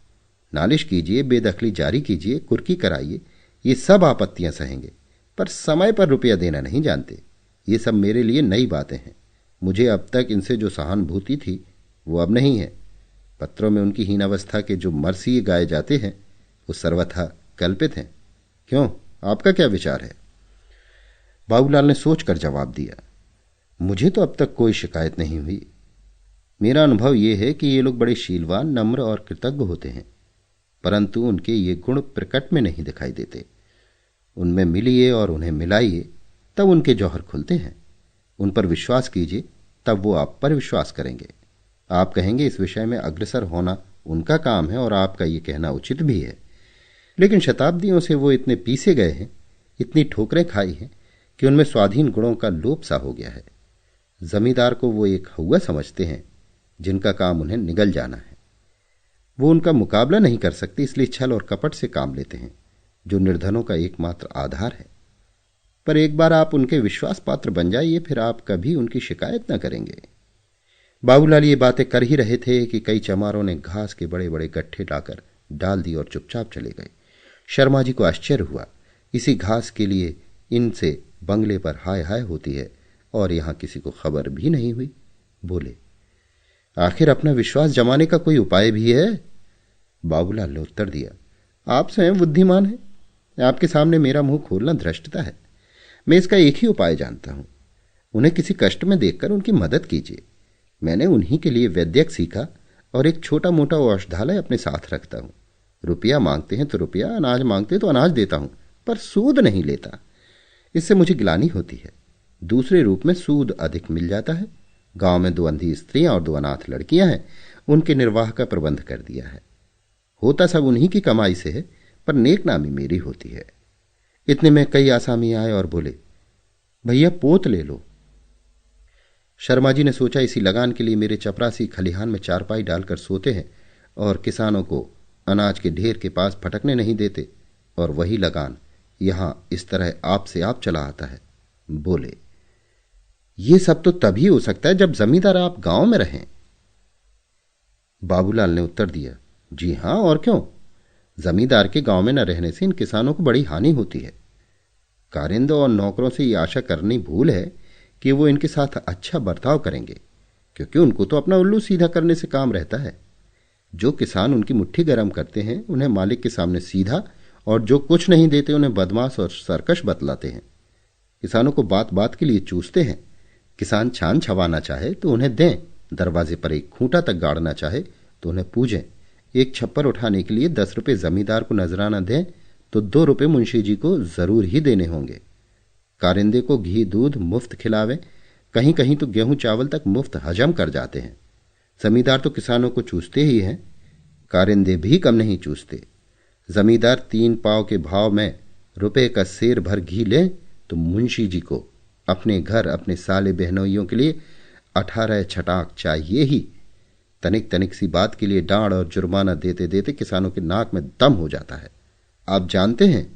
नालिश कीजिए, बेदखली जारी कीजिए, कुर्की कराइए, ये सब आपत्तियां सहेंगे, पर समय पर रुपया देना नहीं जानते। ये सब मेरे लिए नई बातें हैं। मुझे अब तक इनसे जो सहानुभूति थी, वो अब नहीं है। पत्रों में उनकी हीनावस्था के जो मरसिए गाए जाते हैं, वो सर्वथा कल्पित हैं। क्यों, आपका क्या विचार है? बाबूलाल ने सोचकर जवाब दिया, मुझे तो अब तक कोई शिकायत नहीं हुई। मेरा अनुभव यह है कि ये लोग बड़े शीलवान, नम्र और कृतज्ञ होते हैं, परंतु उनके ये गुण प्रकट में नहीं दिखाई देते। उनमें मिलिए और उन्हें मिलाइए, तब उनके जौहर खुलते हैं। उन पर विश्वास कीजिए, तब वो आप पर विश्वास करेंगे। आप कहेंगे इस विषय में अग्रसर होना उनका काम है, और आपका ये कहना उचित भी है। लेकिन शताब्दियों से वो इतने पीसे गए हैं, इतनी ठोकरें खाई हैं, कि उनमें स्वाधीन गुणों का लोप सा हो गया है। जमींदार को वो एक हौवा समझते हैं, जिनका काम उन्हें निगल जाना है। वो उनका मुकाबला नहीं कर सकते, इसलिए छल और कपट से काम लेते हैं, जो निर्धनों का एकमात्र आधार है। पर एक बार आप उनके विश्वास पात्र बन जाइए, फिर आप कभी उनकी शिकायत न करेंगे। बाबूलाल ये बातें कर ही रहे थे कि कई चमारों ने घास के बड़े बड़े गट्ठे लाकर डाल दी और चुपचाप चले गए। शर्मा जी को आश्चर्य हुआ। इसी घास के लिए इनसे बंगले पर हाय हाय होती है, और यहां किसी को खबर भी नहीं हुई। बोले, आखिर अपना विश्वास जमाने का कोई उपाय भी है? बाबूलाल ने उत्तर दिया, आप स्वयं बुद्धिमान हैं। आपके सामने मेरा मुंह खोलना धृष्टता है। मैं इसका एक ही उपाय जानता हूं। उन्हें किसी कष्ट में देखकर उनकी मदद कीजिए। मैंने उन्हीं के लिए वैद्यक सीखा, और एक छोटा मोटा औषधालय अपने साथ रखता हूं। रुपया मांगते हैं तो रुपया, अनाज मांगते तो अनाज देता हूं, पर सूद नहीं लेता। इससे मुझे गिलानी होती है। दूसरे रूप में सूद अधिक मिल जाता है। गांव में 2 अंधी स्त्रियां और 2 अनाथ लड़कियां हैं, उनके निर्वाह का प्रबंध कर दिया है। होता सब उन्हीं की कमाई से है, पर नेक नामी मेरी होती है। इतने में कई आसामी आए और बोले, भैया पोत ले लो। शर्मा जी ने सोचा, इसी लगान के लिए मेरे चपरासी खलिहान में चारपाई डालकर सोते हैं और किसानों को अनाज के ढेर के पास फटकने नहीं देते, और वही लगान यहां इस तरह आप से आप चला आता है। बोले, ये सब तो तभी हो सकता है जब जमींदार आप गांव में रहें। बाबूलाल ने उत्तर दिया, जी हां, और क्यों। जमींदार के गांव में न रहने से इन किसानों को बड़ी हानि होती है। कारिंदों और नौकरों से यह आशा करनी भूल है कि वो इनके साथ अच्छा बर्ताव करेंगे, क्योंकि उनको तो अपना उल्लू सीधा करने से काम रहता है। जो किसान उनकी मुट्ठी गर्म करते हैं, उन्हें मालिक के सामने सीधा, और जो कुछ नहीं देते उन्हें बदमाश और सरकश बतलाते हैं। किसानों को बात बात के लिए चूसते हैं। किसान छान छवाना चाहे तो उन्हें दें, दरवाजे पर एक खूंटा तक गाड़ना चाहे तो उन्हें पूजें। एक छप्पर उठाने के लिए 10 रुपये जमींदार को नजराना दें तो 2 रुपये मुंशी जी को जरूर ही देने होंगे। कारिंदे को घी दूध मुफ्त खिलावें, कहीं कहीं तो गेहूं चावल तक मुफ्त हजम कर जाते हैं। जमींदार तो किसानों को चूसते ही हैं, कारिंदे भी कम नहीं चूसते। जमींदार 3 पाव के भाव में रुपए का सेर भर घी लें तो मुंशी जी को अपने घर अपने साले बहनोइयों के लिए 18 छटाक चाहिए ही। तनिक तनिक सी बात के लिए डांड और जुर्माना देते देते किसानों के नाक में दम हो जाता है। आप जानते हैं,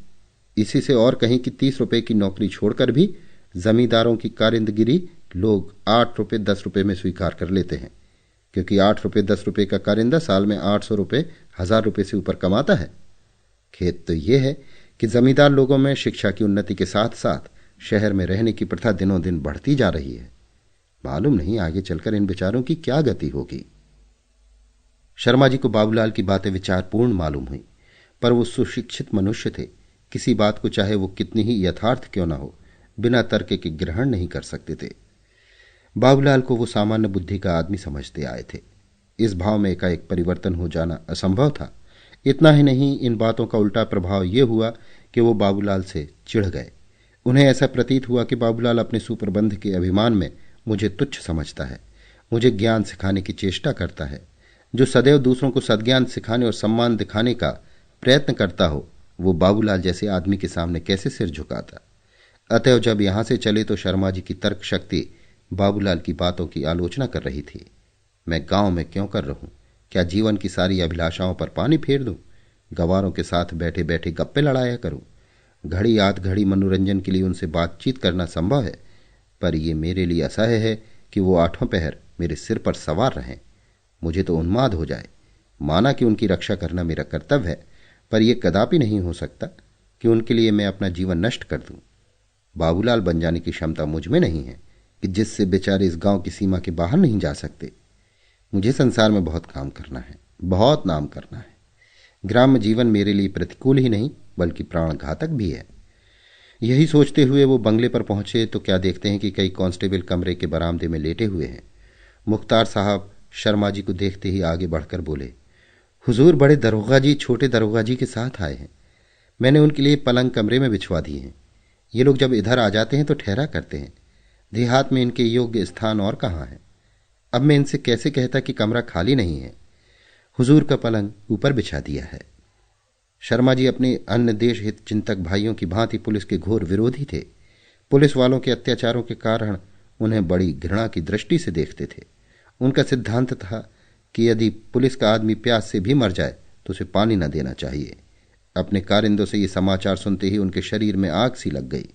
इसी से और कहीं की 30 रुपए की नौकरी छोड़कर भी जमींदारों की कारिंदगिरी लोग 8 रुपए 10 रुपए में स्वीकार कर लेते हैं, क्योंकि 8 रुपए 10 रुपए का कारिंदा साल में 800 रुपए 1000 रुपए से ऊपर कमाता है। खेत तो यह है कि जमींदार लोगों में शिक्षा की उन्नति के साथ साथ शहर में रहने की प्रथा दिनों दिन बढ़ती जा रही है। मालूम नहीं आगे चलकर इन बेचारों की क्या गति होगी। शर्मा जी को बाबूलाल की बातें विचारपूर्ण मालूम हुई, पर वो सुशिक्षित मनुष्य थे। किसी बात को चाहे वो कितनी ही यथार्थ क्यों न हो, बिना तर्क के ग्रहण नहीं कर सकते थे। बाबूलाल को वो सामान्य बुद्धि का आदमी समझते आए थे। इस भाव में एकाएक परिवर्तन हो जाना असंभव था। इतना ही नहीं, इन बातों का उल्टा प्रभाव यह हुआ कि वो बाबूलाल से चिढ़ गए। उन्हें ऐसा प्रतीत हुआ कि बाबूलाल अपने सुप्रबंध के अभिमान में मुझे तुच्छ समझता है, मुझे ज्ञान सिखाने की चेष्टा करता है। जो सदैव दूसरों को सद्ज्ञान सिखाने और सम्मान दिखाने का प्रयत्न करता हो, वो बाबूलाल जैसे आदमी के सामने कैसे सिर झुकाता। अतएव जब यहां से चले तो शर्मा जी की तर्क शक्ति बाबूलाल की बातों की आलोचना कर रही थी। मैं गांव में क्यों कर रहूं? क्या जीवन की सारी अभिलाषाओं पर पानी फेर दूं? गवारों के साथ बैठे बैठे गप्पे लड़ाया करूं? घड़ी आध घड़ी मनोरंजन के लिए उनसे बातचीत करना संभव है, पर यह मेरे लिए असह्य है कि वो 8 पहर मेरे सिर पर सवार रहें। मुझे तो उन्माद हो जाए। माना कि उनकी रक्षा करना मेरा कर्तव्य है, पर यह कदापि नहीं हो सकता कि उनके लिए मैं अपना जीवन नष्ट कर दूं। बाबूलाल बन जाने की क्षमता मुझ में नहीं है कि जिससे बेचारे इस गांव की सीमा के बाहर नहीं जा सकते। मुझे संसार में बहुत काम करना है, बहुत नाम करना है। ग्राम्य जीवन मेरे लिए प्रतिकूल ही नहीं बल्कि प्राणघातक भी है। यही सोचते हुए वो बंगले पर पहुंचे तो क्या देखते हैं कि कई कांस्टेबल कमरे के बरामदे में लेटे हुए हैं। मुख्तार साहब शर्मा जी को देखते ही आगे बढ़कर बोले, हुजूर बड़े दरोगा जी छोटे दरोगा जी के साथ आए हैं। मैंने उनके लिए पलंग कमरे में बिछवा दिए हैं। ये लोग जब इधर आ जाते हैं तो ठहरा करते हैं। देहात में इनके योग्य स्थान और कहाँ है। अब मैं इनसे कैसे कहता कि कमरा खाली नहीं है। हुजूर का पलंग ऊपर बिछा दिया है। शर्मा जी अपने अन्य देश हित चिंतक भाइयों की भांति पुलिस के घोर विरोधी थे। पुलिस वालों के अत्याचारों के कारण उन्हें बड़ी घृणा की दृष्टि से देखते थे। उनका सिद्धांत था कि यदि पुलिस का आदमी प्यास से भी मर जाए तो उसे पानी न देना चाहिए। अपने कारिंदों से ये समाचार सुनते ही उनके शरीर में आग सी लग गई।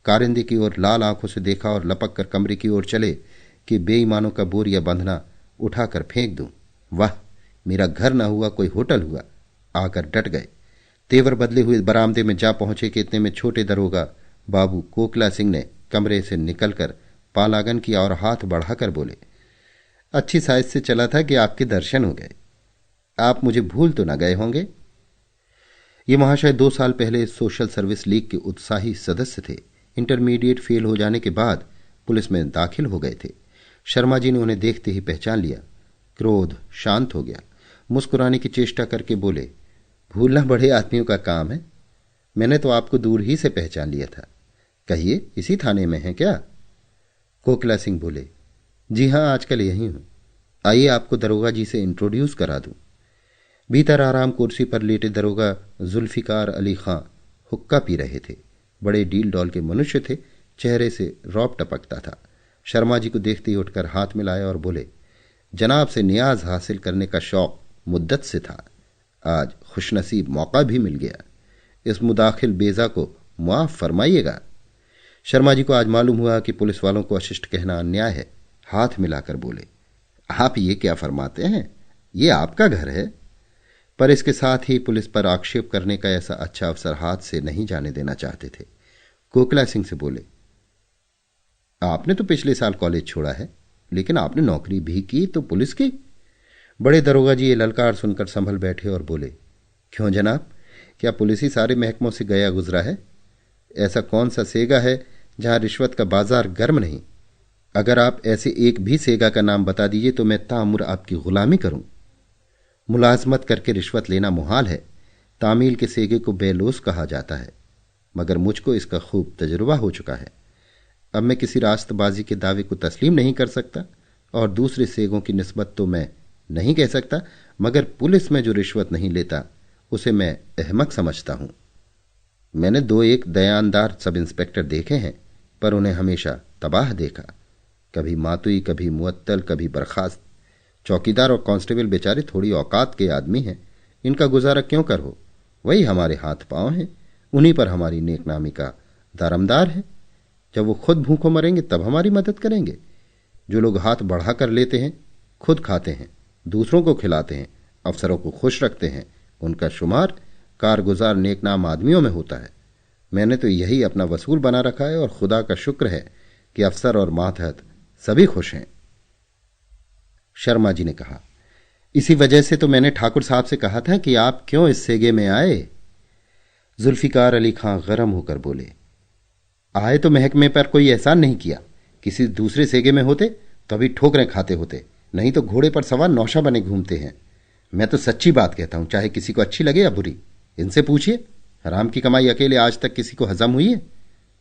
कारिंदे की ओर लाल आंखों से देखा और लपक कर कमरे की ओर चले कि बेईमानों का बोरिया बंधना उठाकर फेंक दूं। वाह, मेरा घर न हुआ कोई होटल हुआ। आकर डट गए। तेवर बदले हुए बरामदे में जा पहुंचे कि इतने में छोटे दरोगा बाबू कोकला सिंह ने कमरे से निकलकर पालागन किया और हाथ बढ़ाकर बोले, अच्छी साइज से चला था कि आपके दर्शन हो गए। आप मुझे भूल तो न गए होंगे। ये महाशय 2 साल पहले सोशल सर्विस लीग के उत्साही सदस्य थे। इंटरमीडिएट फेल हो जाने के बाद पुलिस में दाखिल हो गए थे। शर्मा जी ने उन्हें देखते ही पहचान लिया। क्रोध शांत हो गया। मुस्कुराने की चेष्टा करके बोले, भूलना बड़े आदमियों का काम है। मैंने तो आपको दूर ही से पहचान लिया था। कहिए, इसी थाने में हैं क्या? कोकिला सिंह बोले, जी हां, आजकल यही हूं। आइए आपको दरोगा जी से इंट्रोड्यूस करा दूं। भीतर आराम कुर्सी पर लेटे दरोगा जुल्फिकार अली खां हुक्का पी रहे थे। बड़े डील डॉल के मनुष्य थे, चेहरे से रौब टपकता था। शर्मा जी को देखते ही उठकर हाथ मिलाया और बोले, जनाब से नियाज हासिल करने का शौक मुद्दत से था, आज खुशनसीब मौका भी मिल गया। इस मुदाखिल बेजा को मुआफ फरमाइएगा। शर्मा जी को आज मालूम हुआ कि पुलिस वालों को अशिष्ट कहना अन्याय है। हाथ मिलाकर बोले, आप ये क्या फरमाते हैं, ये आपका घर है। पर इसके साथ ही पुलिस पर आक्षेप करने का ऐसा अच्छा अवसर हाथ से नहीं जाने देना चाहते थे। कोकिला सिंह से बोले, आपने तो पिछले साल कॉलेज छोड़ा है, लेकिन आपने नौकरी भी की तो पुलिस की। बड़े दरोगा जी ये ललकार सुनकर संभल बैठे और बोले, क्यों जनाब, क्या पुलिस ही सारे महकमों से गया गुजरा है? ऐसा कौन सा सेगा है जहां रिश्वत का बाजार गर्म नहीं? अगर आप ऐसे एक भी सेगा का नाम बता दीजिए तो मैं तामुर आपकी गुलामी करूं। मुलाजमत करके रिश्वत लेना मुहाल है। तामील के सेगे को बेलोस कहा जाता है, मगर मुझको इसका खूब तजुर्बा हो चुका है। अब मैं किसी रास्तबाजी के दावे को तस्लीम नहीं कर सकता और दूसरे सेगों की निस्बत तो मैं नहीं कह सकता, मगर पुलिस में जो रिश्वत नहीं लेता उसे मैं अहमक समझता हूं। मैंने दो एक दयानदार सब इंस्पेक्टर देखे हैं, पर उन्हें हमेशा तबाह देखा। कभी मातुई, कभी मुअत्तल, कभी बर्खास्त। चौकीदार और कांस्टेबल बेचारे थोड़ी औकात के आदमी हैं, इनका गुजारा क्यों कर हो? वही हमारे हाथ पांव हैं, उन्हीं पर हमारी नेकनामी का दारमदार है। जब वो खुद भूखों मरेंगे तब हमारी मदद करेंगे। जो लोग हाथ बढ़ा कर लेते हैं, खुद खाते हैं, दूसरों को खिलाते हैं, अफसरों को खुश रखते हैं, उनका शुमार कारगुजार नेकनाम आदमियों में होता है। मैंने तो यही अपना वसूल बना रखा है और खुदा का शुक्र है कि अफसर और मातहत सभी खुश हैं। शर्मा जी ने कहा, इसी वजह से तो मैंने ठाकुर साहब से कहा था कि आप क्यों इस सेगे में आए। जुल्फिकार अली खां गरम होकर बोले, आए तो महकमे पर कोई एहसान नहीं किया। किसी दूसरे सेगे में होते तो अभी ठोकरें खाते होते, नहीं तो घोड़े पर सवार नौशा बने घूमते हैं। मैं तो सच्ची बात कहता हूं, चाहे किसी को अच्छी लगे या बुरी। इनसे पूछिए, हराम की कमाई अकेले आज तक किसी को हजम हुई है?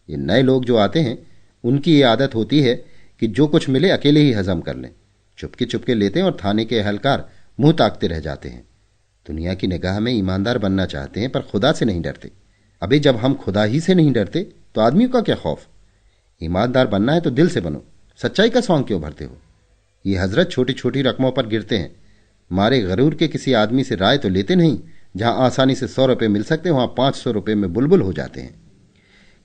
ये नए लोग जो आते हैं, उनकी ये आदत होती है कि जो कुछ मिले अकेले ही हजम कर लें। चुपके चुपके लेते हैं और थाने के अहलकार मुंह ताकते रह जाते हैं। दुनिया की निगाह में ईमानदार बनना चाहते हैं, पर खुदा से नहीं डरते। अभी जब हम खुदा ही से नहीं डरते तो आदमियों का क्या खौफ? ईमानदार बनना है तो दिल से बनो, सच्चाई का सौंग क्यों भरते हो? ये हजरत छोटी छोटी रकमों पर गिरते हैं। मारे गरूर के किसी आदमी से राय तो लेते नहीं। जहां आसानी से 100 रुपए मिल सकते वहां 500 रुपए में बुलबुल हो जाते हैं।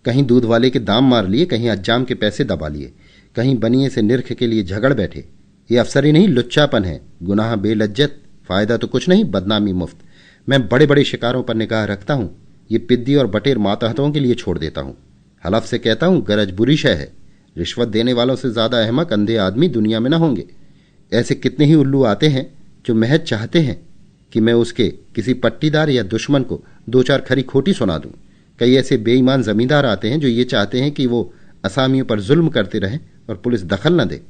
कहीं दूध वाले के दाम मार लिए, कहीं अज्जाम के पैसे दबा लिए, कहीं बनिए से निरख के लिए झगड़ बैठे। ये अफसरी नहीं, लुच्चापन है। गुनाह बेलज्जत, फायदा तो कुछ नहीं, बदनामी मुफ्त। मैं बड़े बड़े शिकारों पर निगाह रखता हूं, ये पिद्दी और बटेर मातहतों के लिए छोड़ देता हूं। हलफ से कहता हूं, गरज बुरी शय है। रिश्वत देने वालों से ज्यादा अहमक अंधे आदमी दुनिया में न होंगे। ऐसे कितने ही उल्लू आते हैं जो महज चाहते हैं कि मैं उसके किसी पट्टीदार या दुश्मन को दो चार खरी खोटी सुना दूं। कई ऐसे बेईमान जमींदार आते हैं जो ये चाहते हैं कि वो असामियों पर जुल्म करते रहें और पुलिस दखल न दे।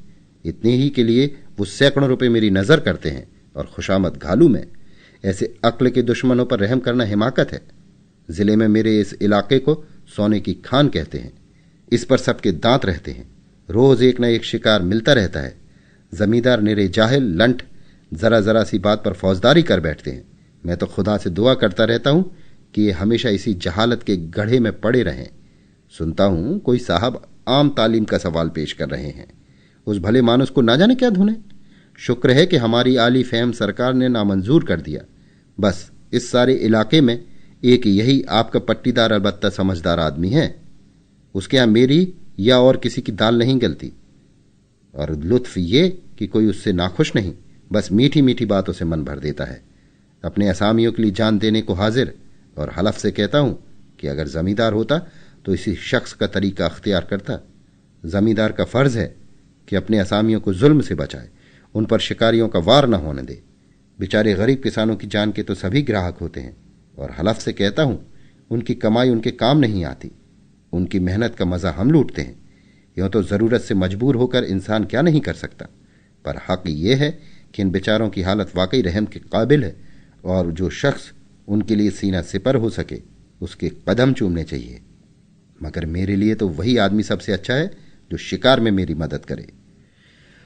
इतने ही के लिए वो सैकड़ों रुपए मेरी नजर करते हैं और खुशामद घालू में। ऐसे अक्ल के दुश्मनों पर रहम करना हिमाकत है। जिले में मेरे इस इलाके को सोने की खान कहते हैं। इस पर सबके दांत रहते हैं। रोज एक न एक शिकार मिलता रहता है। जमींदार निरे जाहिल लंठ जरा जरा सी बात पर फौजदारी कर बैठते हैं। मैं तो खुदा से दुआ करता रहता हूं कि ये हमेशा इसी जहालत के गढ़े में पड़े रहें। सुनता हूं कोई साहब आम तालीम का सवाल पेश कर रहे हैं। उस भले मानुस को ना जाने क्या धुने। शुक्र है कि हमारी आली फहम सरकार ने नामंजूर कर दिया। बस इस सारे इलाके में एक यही आपका पट्टीदार अलबत्ता समझदार आदमी है। उसके यहां मेरी या और किसी की दाल नहीं गलती। और लुत्फ ये कि कोई उससे नाखुश नहीं, बस मीठी मीठी बातों से मन भर देता है। अपने असामियों के लिए जान देने को हाजिर। और हलफ से कहता हूं कि अगर जमींदार होता तो इसी शख्स का तरीका अख्तियार करता। जमींदार का फर्ज है कि अपने असामियों को जुल्म से बचाए, उन पर शिकारियों का वार न होने दे। बेचारे गरीब किसानों की जान के तो सभी ग्राहक होते हैं। और हलफ से कहता हूं उनकी कमाई उनके काम नहीं आती। उनकी मेहनत का मजा हम लूटते हैं। यूं तो जरूरत से मजबूर होकर इंसान क्या नहीं कर सकता, पर हक यह है कि इन बेचारों की हालत वाकई रहम के काबिल है। और जो शख्स उनके लिए सीना सिपर हो सके, उसके कदम चूमने चाहिए। मगर मेरे लिए तो वही आदमी सबसे अच्छा है जो शिकार में मेरी मदद करे।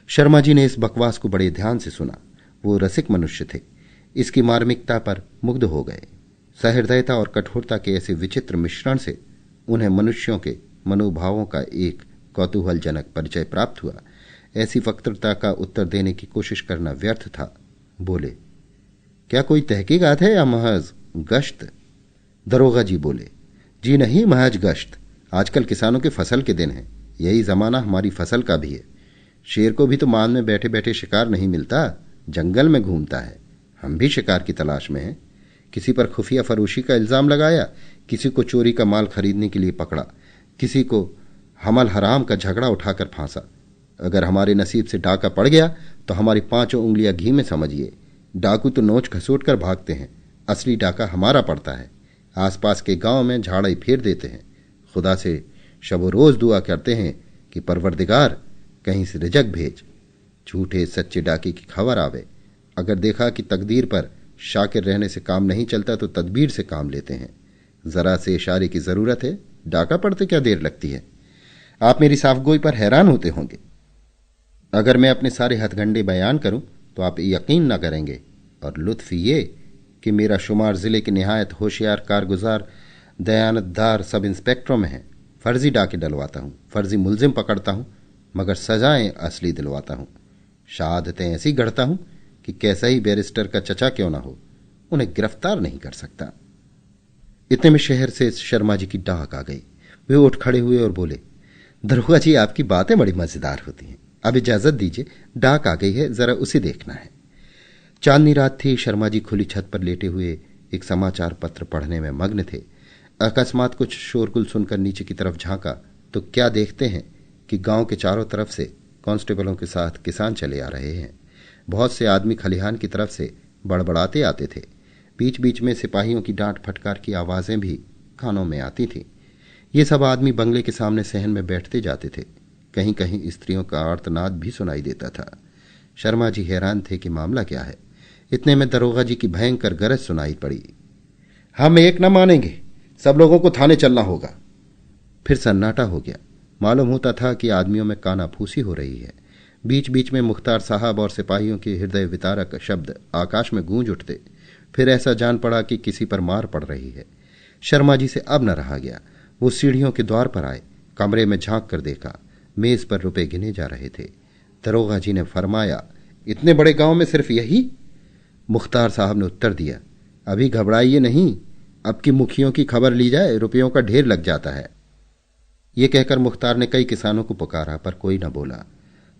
शर्मा जी ने इस बकवास को बड़े ध्यान से सुना। वो रसिक मनुष्य थे, इसकी मार्मिकता पर मुग्ध हो गए। सहृदयता और कठोरता के ऐसे विचित्र मिश्रण से उन्हें मनुष्यों के मनोभावों का एक कौतूहलजनक परिचय प्राप्त हुआ। ऐसी वक्तृता का उत्तर देने की कोशिश करना व्यर्थ था। बोले, क्या कोई तहकीकात है या महज गश्त? दरोगा जी बोले, जी नहीं, महज गश्त। आजकल किसानों के फसल के दिन हैं, यही जमाना हमारी फसल का भी है। शेर को भी तो मान में बैठे बैठे शिकार नहीं मिलता, जंगल में घूमता है। हम भी शिकार की तलाश में हैं। किसी पर खुफिया फरोशी का इल्जाम लगाया, किसी को चोरी का माल खरीदने के लिए पकड़ा, किसी को हमल हराम का झगड़ा उठाकर फांसा। अगर हमारे नसीब से डाका पड़ गया तो हमारी 5 उंगलियां घी में समझिए। डाकू तो नोच खसोट कर भागते हैं, असली डाका हमारा पड़ता है। आसपास के गांव में झाड़ाई फेर देते हैं। खुदा से शबो रोज दुआ करते हैं कि परवरदिगार कहीं से रिजक भेज, झूठे सच्चे डाके की खबर आवे। अगर देखा कि तकदीर पर शाकिर रहने से काम नहीं चलता तो तदबीर से काम लेते हैं। जरा से इशारे की जरूरत है, डाका पड़ते क्या देर लगती है। आप मेरी साफगोई पर हैरान होते होंगे। अगर मैं अपने सारे हथगंडे बयान करूं तो आप यकीन न करेंगे। और लुत्फ ये कि मेरा शुमार जिले के निहायत होशियार कारगुजार दयानतदार सब इंस्पेक्टरों में है। फर्जी डाके डलवाता हूं, फर्जी मुलजिम पकड़ता हूं, मगर सजाएं असली दिलवाता हूं। शहादतें ऐसी गढ़ता हूं कि कैसा ही बैरिस्टर का चचा क्यों ना हो, उन्हें गिरफ्तार नहीं कर सकता। इतने में शहर से शर्मा जी की डाक आ गई। वे उठ खड़े हुए और बोले, दरोगा जी, आपकी बातें बड़ी मजेदार होती हैं। अब इजाजत दीजिए, डाक आ गई है, जरा उसे देखना है। चांदनी रात थी। शर्मा जी खुली छत पर लेटे हुए एक समाचार पत्र पढ़ने में मग्न थे। अकस्मात कुछ शोरगुल सुनकर नीचे की तरफ झांका तो क्या देखते हैं कि गांव के चारों तरफ से कांस्टेबलों के साथ किसान चले आ रहे हैं। बहुत से आदमी खलिहान की तरफ से बड़बड़ाते आते थे। बीच बीच में सिपाहियों की डांट फटकार की आवाजें भी कानों में आती थीं। ये सब आदमी बंगले के सामने सहन में बैठते जाते थे। कहीं कहीं स्त्रियों का आर्तनाद भी सुनाई देता था। शर्मा जी हैरान थे कि मामला क्या है। इतने में दरोगा जी की भयंकर गरज सुनाई पड़ी, हम एक न मानेंगे, सब लोगों को थाने चलना होगा। फिर सन्नाटा हो गया। मालूम होता था कि आदमियों में कानाफूसी हो रही है। बीच बीच में मुख्तार साहब और सिपाहियों के हृदय वितारक शब्द आकाश में गूंज उठते। फिर ऐसा जान पड़ा कि किसी पर मार पड़ रही है। शर्मा जी से अब न रहा गया। वो सीढ़ियों के द्वार पर आए, कमरे में झांक कर देखा। मेज पर रुपए गिने जा रहे थे। दरोगा जी ने फरमाया, इतने बड़े गांव में सिर्फ यही? मुख्तार साहब ने उत्तर दिया, अभी घबराइए नहीं, अब की मुखियों की खबर ली जाए, रुपयों का ढेर लग जाता है। ये कहकर मुख्तार ने कई किसानों को पुकारा, पर कोई न बोला।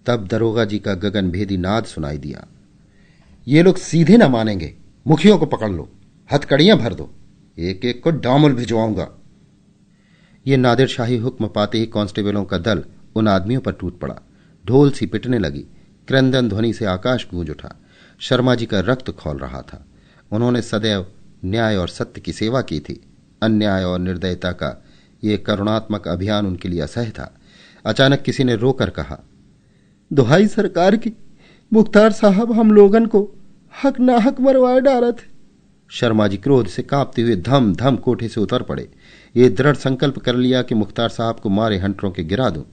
तब दरोगा जी का गगनभेदी नाद सुनाई दिया, ये लोग सीधे न मानेंगे, मुखियों को पकड़ लो, हथकड़ियां भर दो, एक एक को डामुल भिजवाऊंगा। ये नादिर शाही हुक्म पाते ही कांस्टेबलों का दल उन आदमियों पर टूट पड़ा। ढोल सी पिटने लगी। क्रंदन ध्वनि से आकाश गूंज उठा। शर्मा जी का रक्त खौल रहा था। उन्होंने सदैव न्याय और सत्य की सेवा की थी। अन्याय और निर्दयता का ये करुणात्मक अभियान उनके लिए असह्य था। अचानक किसी ने रोकर कहा, दुहाई सरकार की, मुख्तार साहब हम लोगन को हक नाहक मरवाए डाला थे। शर्मा जी क्रोध से कांपते हुए धम धम कोठे से उतर पड़े। ये दृढ़ संकल्प कर लिया कि मुख्तार साहब को मारे हंटरों के गिरा दूं,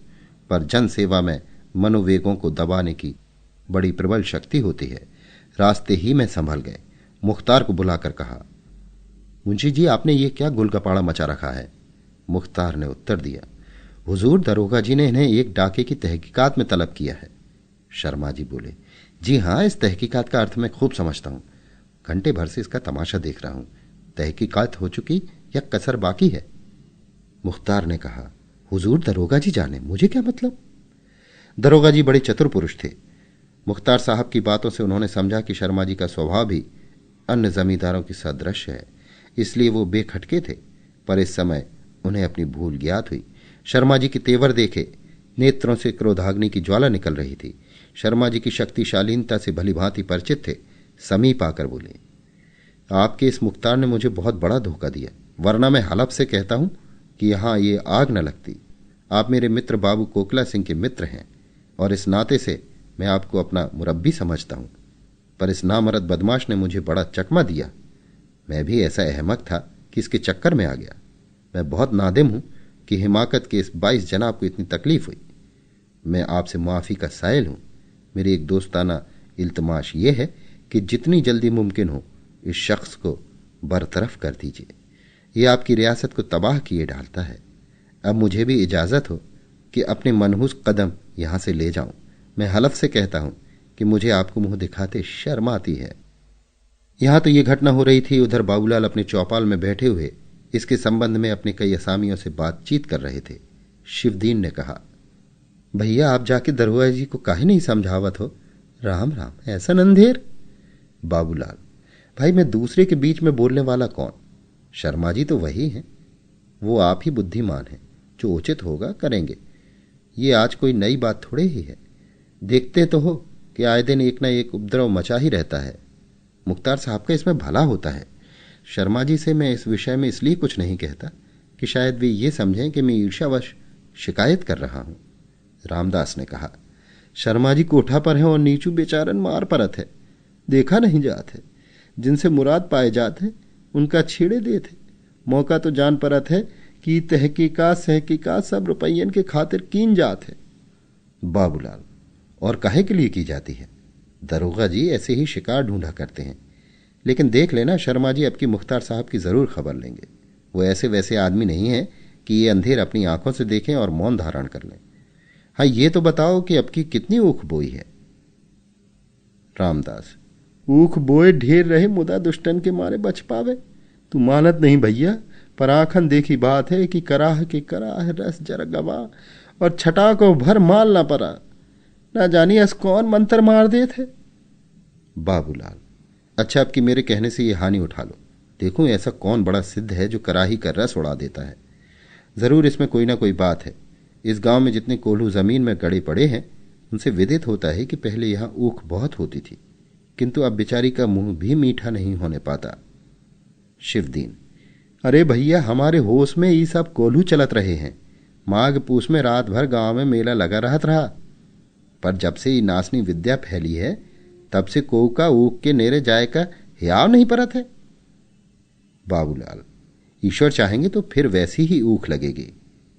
पर जन सेवा में मनोवेगों को दबाने की बड़ी प्रबल शक्ति होती है। रास्ते ही में संभल गए। मुख्तार को बुलाकर कहा, मुंशी जी, आपने ये क्या गुलगपाड़ा मचा रखा है? मुख्तार ने उत्तर दिया, हुजूर, दरोगा जी ने इन्हें एक डाके की तहकीकात में तलब किया है। शर्मा जी बोले, जी हां, इस तहकीकात का अर्थ मैं खूब समझता हूं। घंटे भर से इसका तमाशा देख रहा हूं। तहकीकात हो चुकी या कसर बाकी है? मुख्तार ने कहा, हुजूर, दरोगा जी जाने, मुझे क्या मतलब। दरोगा जी बड़े चतुर पुरुष थे। मुख्तार साहब की बातों से उन्होंने समझा कि शर्मा जी का स्वभाव भी अन्य जमींदारों की सदृश है, इसलिए वो बेखटके थे। पर इस समय उन्हें अपनी भूल ज्ञात हुई। शर्मा जी के तेवर देखे, नेत्रों से क्रोधाग्नि की ज्वाला निकल रही थी। शर्मा जी की शक्तिशालीनता से भलीभांति परिचित थे। समीप आकर बोले, आपके इस मुख्तार ने मुझे बहुत बड़ा धोखा दिया, वरना मैं हलफ से कहता हूं कि यहां ये आग न लगती। आप मेरे मित्र बाबू कोकला सिंह के मित्र हैं और इस नाते से मैं आपको अपना मुरब्बी समझता हूं, पर इस नामर्द बदमाश ने मुझे बड़ा चकमा दिया। मैं भी ऐसा अहमक था कि इसके चक्कर में आ गया। मैं बहुत नादिम हूं कि हिमाकत के इस 22 जनाब को इतनी तकलीफ हुई। मैं आपसे मुआफ़ी का साइल हूं। मेरी एक दोस्ताना इल्तमाश ये है कि जितनी जल्दी मुमकिन हो इस शख्स को बरतरफ कर दीजिए। ये आपकी रियासत को तबाह किए डालता है। अब मुझे भी इजाज़त हो कि अपने मनहूस कदम यहां से ले जाऊं। मैं हलफ से कहता हूं कि मुझे आपको मुंह दिखाते शर्म आती है। यहां तो ये घटना हो रही थी, उधर बाबूलाल अपने चौपाल में बैठे हुए इसके संबंध में अपने कई असामियों से बातचीत कर रहे थे। शिवदीन ने कहा, भैया आप जाके दरोगा जी को काहे नहीं समझावत हो? राम राम, ऐसा नंधेर। बाबूलाल, भाई मैं दूसरे के बीच में बोलने वाला कौन? शर्मा जी तो वही हैं। वो आप ही बुद्धिमान हैं। जो उचित होगा करेंगे। ये आज कोई नई बात थोड़े ही है। देखते तो हो कि आए दिन एक न एक उपद्रव मचा ही रहता है। मुख्तार साहब का इसमें भला होता है। शर्मा जी से मैं इस विषय में इसलिए कुछ नहीं कहता कि शायद वे ये समझें कि मैं ईर्ष्यावश शिकायत कर रहा हूं। रामदास ने कहा, शर्मा जी कोठा पर हैं और नीचू बेचारन मार परत है। देखा नहीं जात है। जिनसे मुराद पाए जाते उनका छेड़े देते। मौका तो जान परत है कि तहकीकात सहकीकात सब रुपयन के खातिर कीन जात है। बाबूलाल, और काहे के लिए की जाती है? दरोगा जी ऐसे ही शिकार ढूंढा करते हैं। लेकिन देख लेना, शर्मा जी अब की मुख्तार साहब की जरूर खबर लेंगे। वो ऐसे वैसे आदमी नहीं है कि ये अंधेर अपनी आंखों से देखें और मौन धारण कर लें। हाँ, ये तो बताओ कि अब की कितनी ऊख बोई है? रामदास, ऊख बोए ढेर रहे, मुदा दुष्टन के मारे बच पावे। तू मानत नहीं भैया, पर आंखन देखी बात है कि कराह के कराह रस जर गवा और छटा को भर माल ना परा। ना जानी अस कौन मंत्र मार दे थे। बाबूलाल, अच्छा अब की मेरे कहने से ये हानि उठा लो। देखूं ऐसा कौन बड़ा सिद्ध है जो कराही का रस उड़ा देता है। जरूर इसमें कोई ना कोई बात है। इस गांव में जितने कोल्हू जमीन में गड़े पड़े हैं उनसे विदित होता है कि पहले यहां ऊख बहुत होती थी, किंतु अब बेचारी का मुंह भी मीठा नहीं होने पाता। शिवदीन, अरे भैया हमारे होश में ये सब कोल्हू चलत रहे हैं। माघ पूस में रात भर गांव में मेला लगा रहत रहा। पर जब से ये नासनी विद्या फैली है तब से कोऊ का ऊख के नेरे जाए का हियाव नहीं परत है। बाबूलाल, ईश्वर चाहेंगे तो फिर वैसी ही ऊख लगेगी।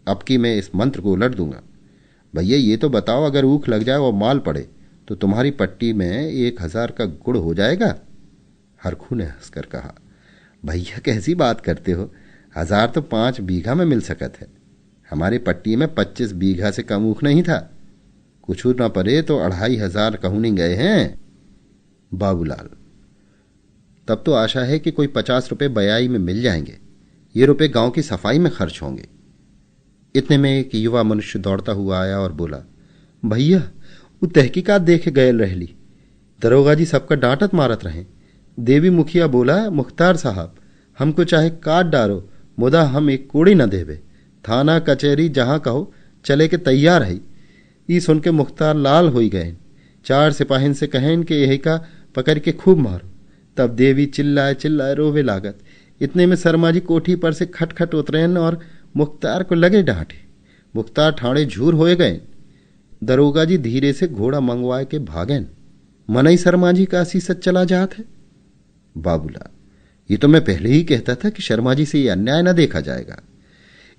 अब की मैं इस मंत्र को उलट दूंगा। भैया ये तो बताओ, अगर ऊख लग जाए और माल पड़े तो तुम्हारी पट्टी में 1000 का गुड़ हो जाएगा? हरखू ने हंसकर कहा, भैया कैसी बात करते हो? 1000 तो 5 बीघा में मिल सकत है। हमारी पट्टी में 25 बीघा से कम ऊख नहीं था। कुछ न पड़े तो 2500 कहूं नहीं गए हैं। बाबूलाल, तब तो आशा है कि कोई 50 रुपए बयाई में मिल जाएंगे। ये रुपए गांव की सफाई में खर्च होंगे। इतने में एक युवा मनुष्य दौड़ता हुआ आया और बोला, भैया वो तहकीकात देखे गए रहली। दरोगा जी सबका डांटत मारत रहे। देवी मुखिया बोला, मुख्तार साहब हमको चाहे काट डारो, मुदा हम एक कोड़ी न देवे। थाना कचहरी जहां कहो चले के तैयार है। ई सुन के मुख्तार लाल हो गए। 4 सिपाहिन से कहें कि यही का पकड़ के खूब मारो। तब देवी चिल्लाए चिल्लाए रोवे लागत। इतने में शर्मा जी कोठी पर से खटखट उतरेन और मुख्तार को लगे डांटे। मुख्तार ठाणे झूर होए गए। दरोगा जी धीरे से घोड़ा मंगवाए के भागेन। मनई शर्मा जी का सीसत चला जात है। बाबूलाल, ये तो मैं पहले ही कहता था कि शर्मा जी से ये अन्याय न देखा जाएगा।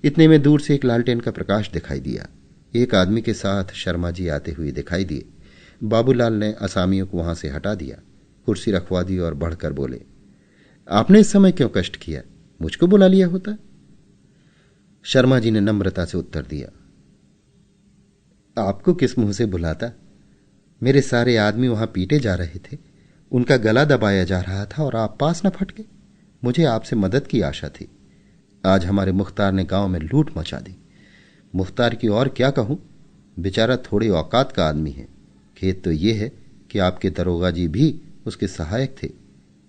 इतने में दूर से एक लालटेन का प्रकाश दिखाई दिया। एक आदमी के साथ शर्मा जी आते हुए दिखाई दिए। बाबूलाल ने असामियों को वहां से हटा दिया, कुर्सी रखवा दी और बढ़कर बोले, आपने इस समय क्यों कष्ट किया? मुझको बुला लिया होता। शर्मा जी ने नम्रता से उत्तर दिया, आपको किस मुंह से बुलाता? मेरे सारे आदमी वहां पीटे जा रहे थे। उनका गला दबाया जा रहा था और आप पास न फटके। मुझे आपसे मदद की आशा थी। आज हमारे मुख्तार ने गांव में लूट मचा दी। मुख्तार की और क्या कहूं, बेचारा थोड़ी औकात का आदमी है। खेत तो यह है कि आपके दरोगा जी भी उसके सहायक थे।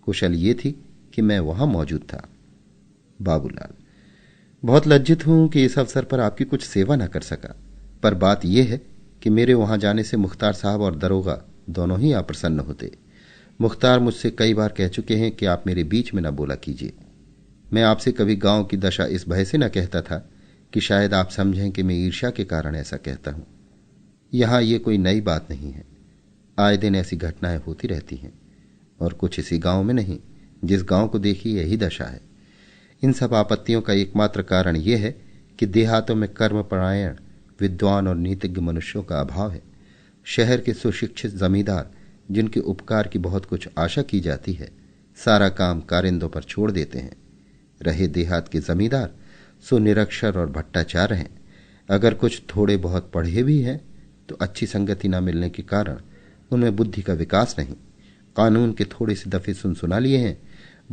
कुशल ये थी कि मैं वहां मौजूद था। बाबूलाल, बहुत लज्जित हूं कि इस अवसर पर आपकी कुछ सेवा न कर सका, पर बात यह है कि मेरे वहां जाने से मुख्तार साहब और दरोगा दोनों ही अप्रसन्न होते। मुख्तार मुझसे कई बार कह चुके हैं कि आप मेरे बीच में न बोला कीजिए। मैं आपसे कभी गांव की दशा इस भय से न कहता था कि शायद आप समझें कि मैं ईर्ष्या के कारण ऐसा कहता हूं। यहां ये कोई नई बात नहीं है। आए दिन ऐसी घटनाएं होती रहती हैं, और कुछ इसी गांव में नहीं जिस गांव को देखी यही दशा है। इन सब आपत्तियों का एकमात्र कारण यह है कि देहातों में कर्मपरायण विद्वान और नीतिज्ञ मनुष्यों का अभाव है। शहर के सुशिक्षित जमींदार, जिनके उपकार की बहुत कुछ आशा की जाती है, सारा काम कारिंदों पर छोड़ देते हैं। रहे देहात के जमींदार, सो निरक्षर और भट्टाचार्य हैं। अगर कुछ थोड़े बहुत पढ़े भी हैं तो अच्छी संगति न मिलने के कारण उनमें बुद्धि का विकास नहीं। कानून के थोड़े से दफे सुना लिए हैं,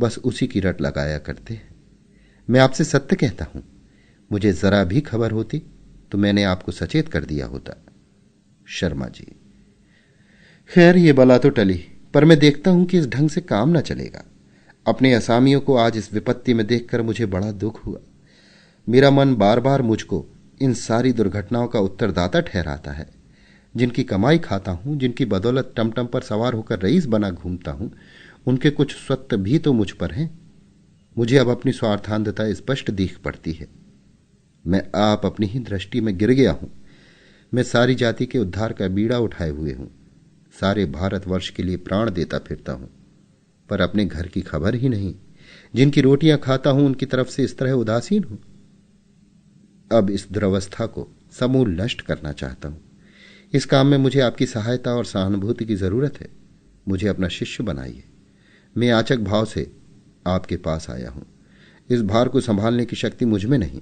बस उसी की रट लगाया करते हैं। मैं आपसे सत्य कहता हूं, मुझे जरा भी खबर होती तो मैंने आपको सचेत कर दिया होता। शर्मा जी: खैर, ये बला तो टली, पर मैं देखता हूं कि इस ढंग से काम न चलेगा। अपने असामियों को आज इस विपत्ति में देखकर मुझे बड़ा दुख हुआ। मेरा मन बार बार मुझको इन सारी दुर्घटनाओं का उत्तरदाता ठहराता है। जिनकी कमाई खाता हूं, जिनकी बदौलत टमटम पर सवार होकर रईस बना घूमता हूं, उनके कुछ स्वत्व भी तो मुझ पर हैं। मुझे अब अपनी स्वार्थांधता स्पष्ट दिख पड़ती है। मैं आप अपनी ही दृष्टि में गिर गया हूं। मैं सारी जाति के उद्धार का बीड़ा उठाए हुए हूं। सारे भारतवर्ष के लिए प्राण देता फिरता हूं, पर अपने घर की खबर ही नहीं। जिनकी रोटियां खाता हूं उनकी तरफ से इस तरह उदासीन हूं। अब इस दुरवस्था को समूल नष्ट करना चाहता हूं। इस काम में मुझे आपकी सहायता और सहानुभूति की जरूरत है। मुझे अपना शिष्य बनाइए। मैं याचक भाव से आपके पास आया हूं। इस भार को संभालने की शक्ति मुझ में नहीं।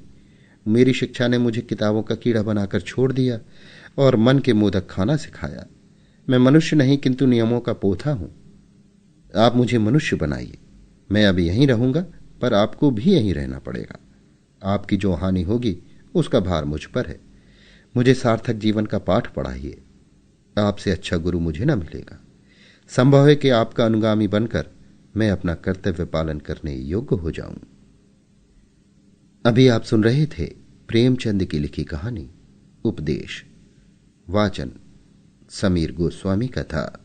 मेरी शिक्षा ने मुझे किताबों का कीड़ा बनाकर छोड़ दिया और मन के मोदक खाना सिखाया। मैं मनुष्य नहीं किंतु नियमों का पोथा हूं। आप मुझे मनुष्य बनाइए। मैं अब यहीं रहूंगा, पर आपको भी यहीं रहना पड़ेगा। आपकी जो हानि होगी उसका भार मुझ पर है। मुझे सार्थक जीवन का पाठ पढ़ाइए। आपसे अच्छा गुरु मुझे न मिलेगा। संभव है कि आपका अनुगामी बनकर मैं अपना कर्तव्य पालन करने योग्य हो जाऊं। अभी आप सुन रहे थे प्रेमचंद की लिखी कहानी उपदेश। वाचन समीर गोस्वामी का था।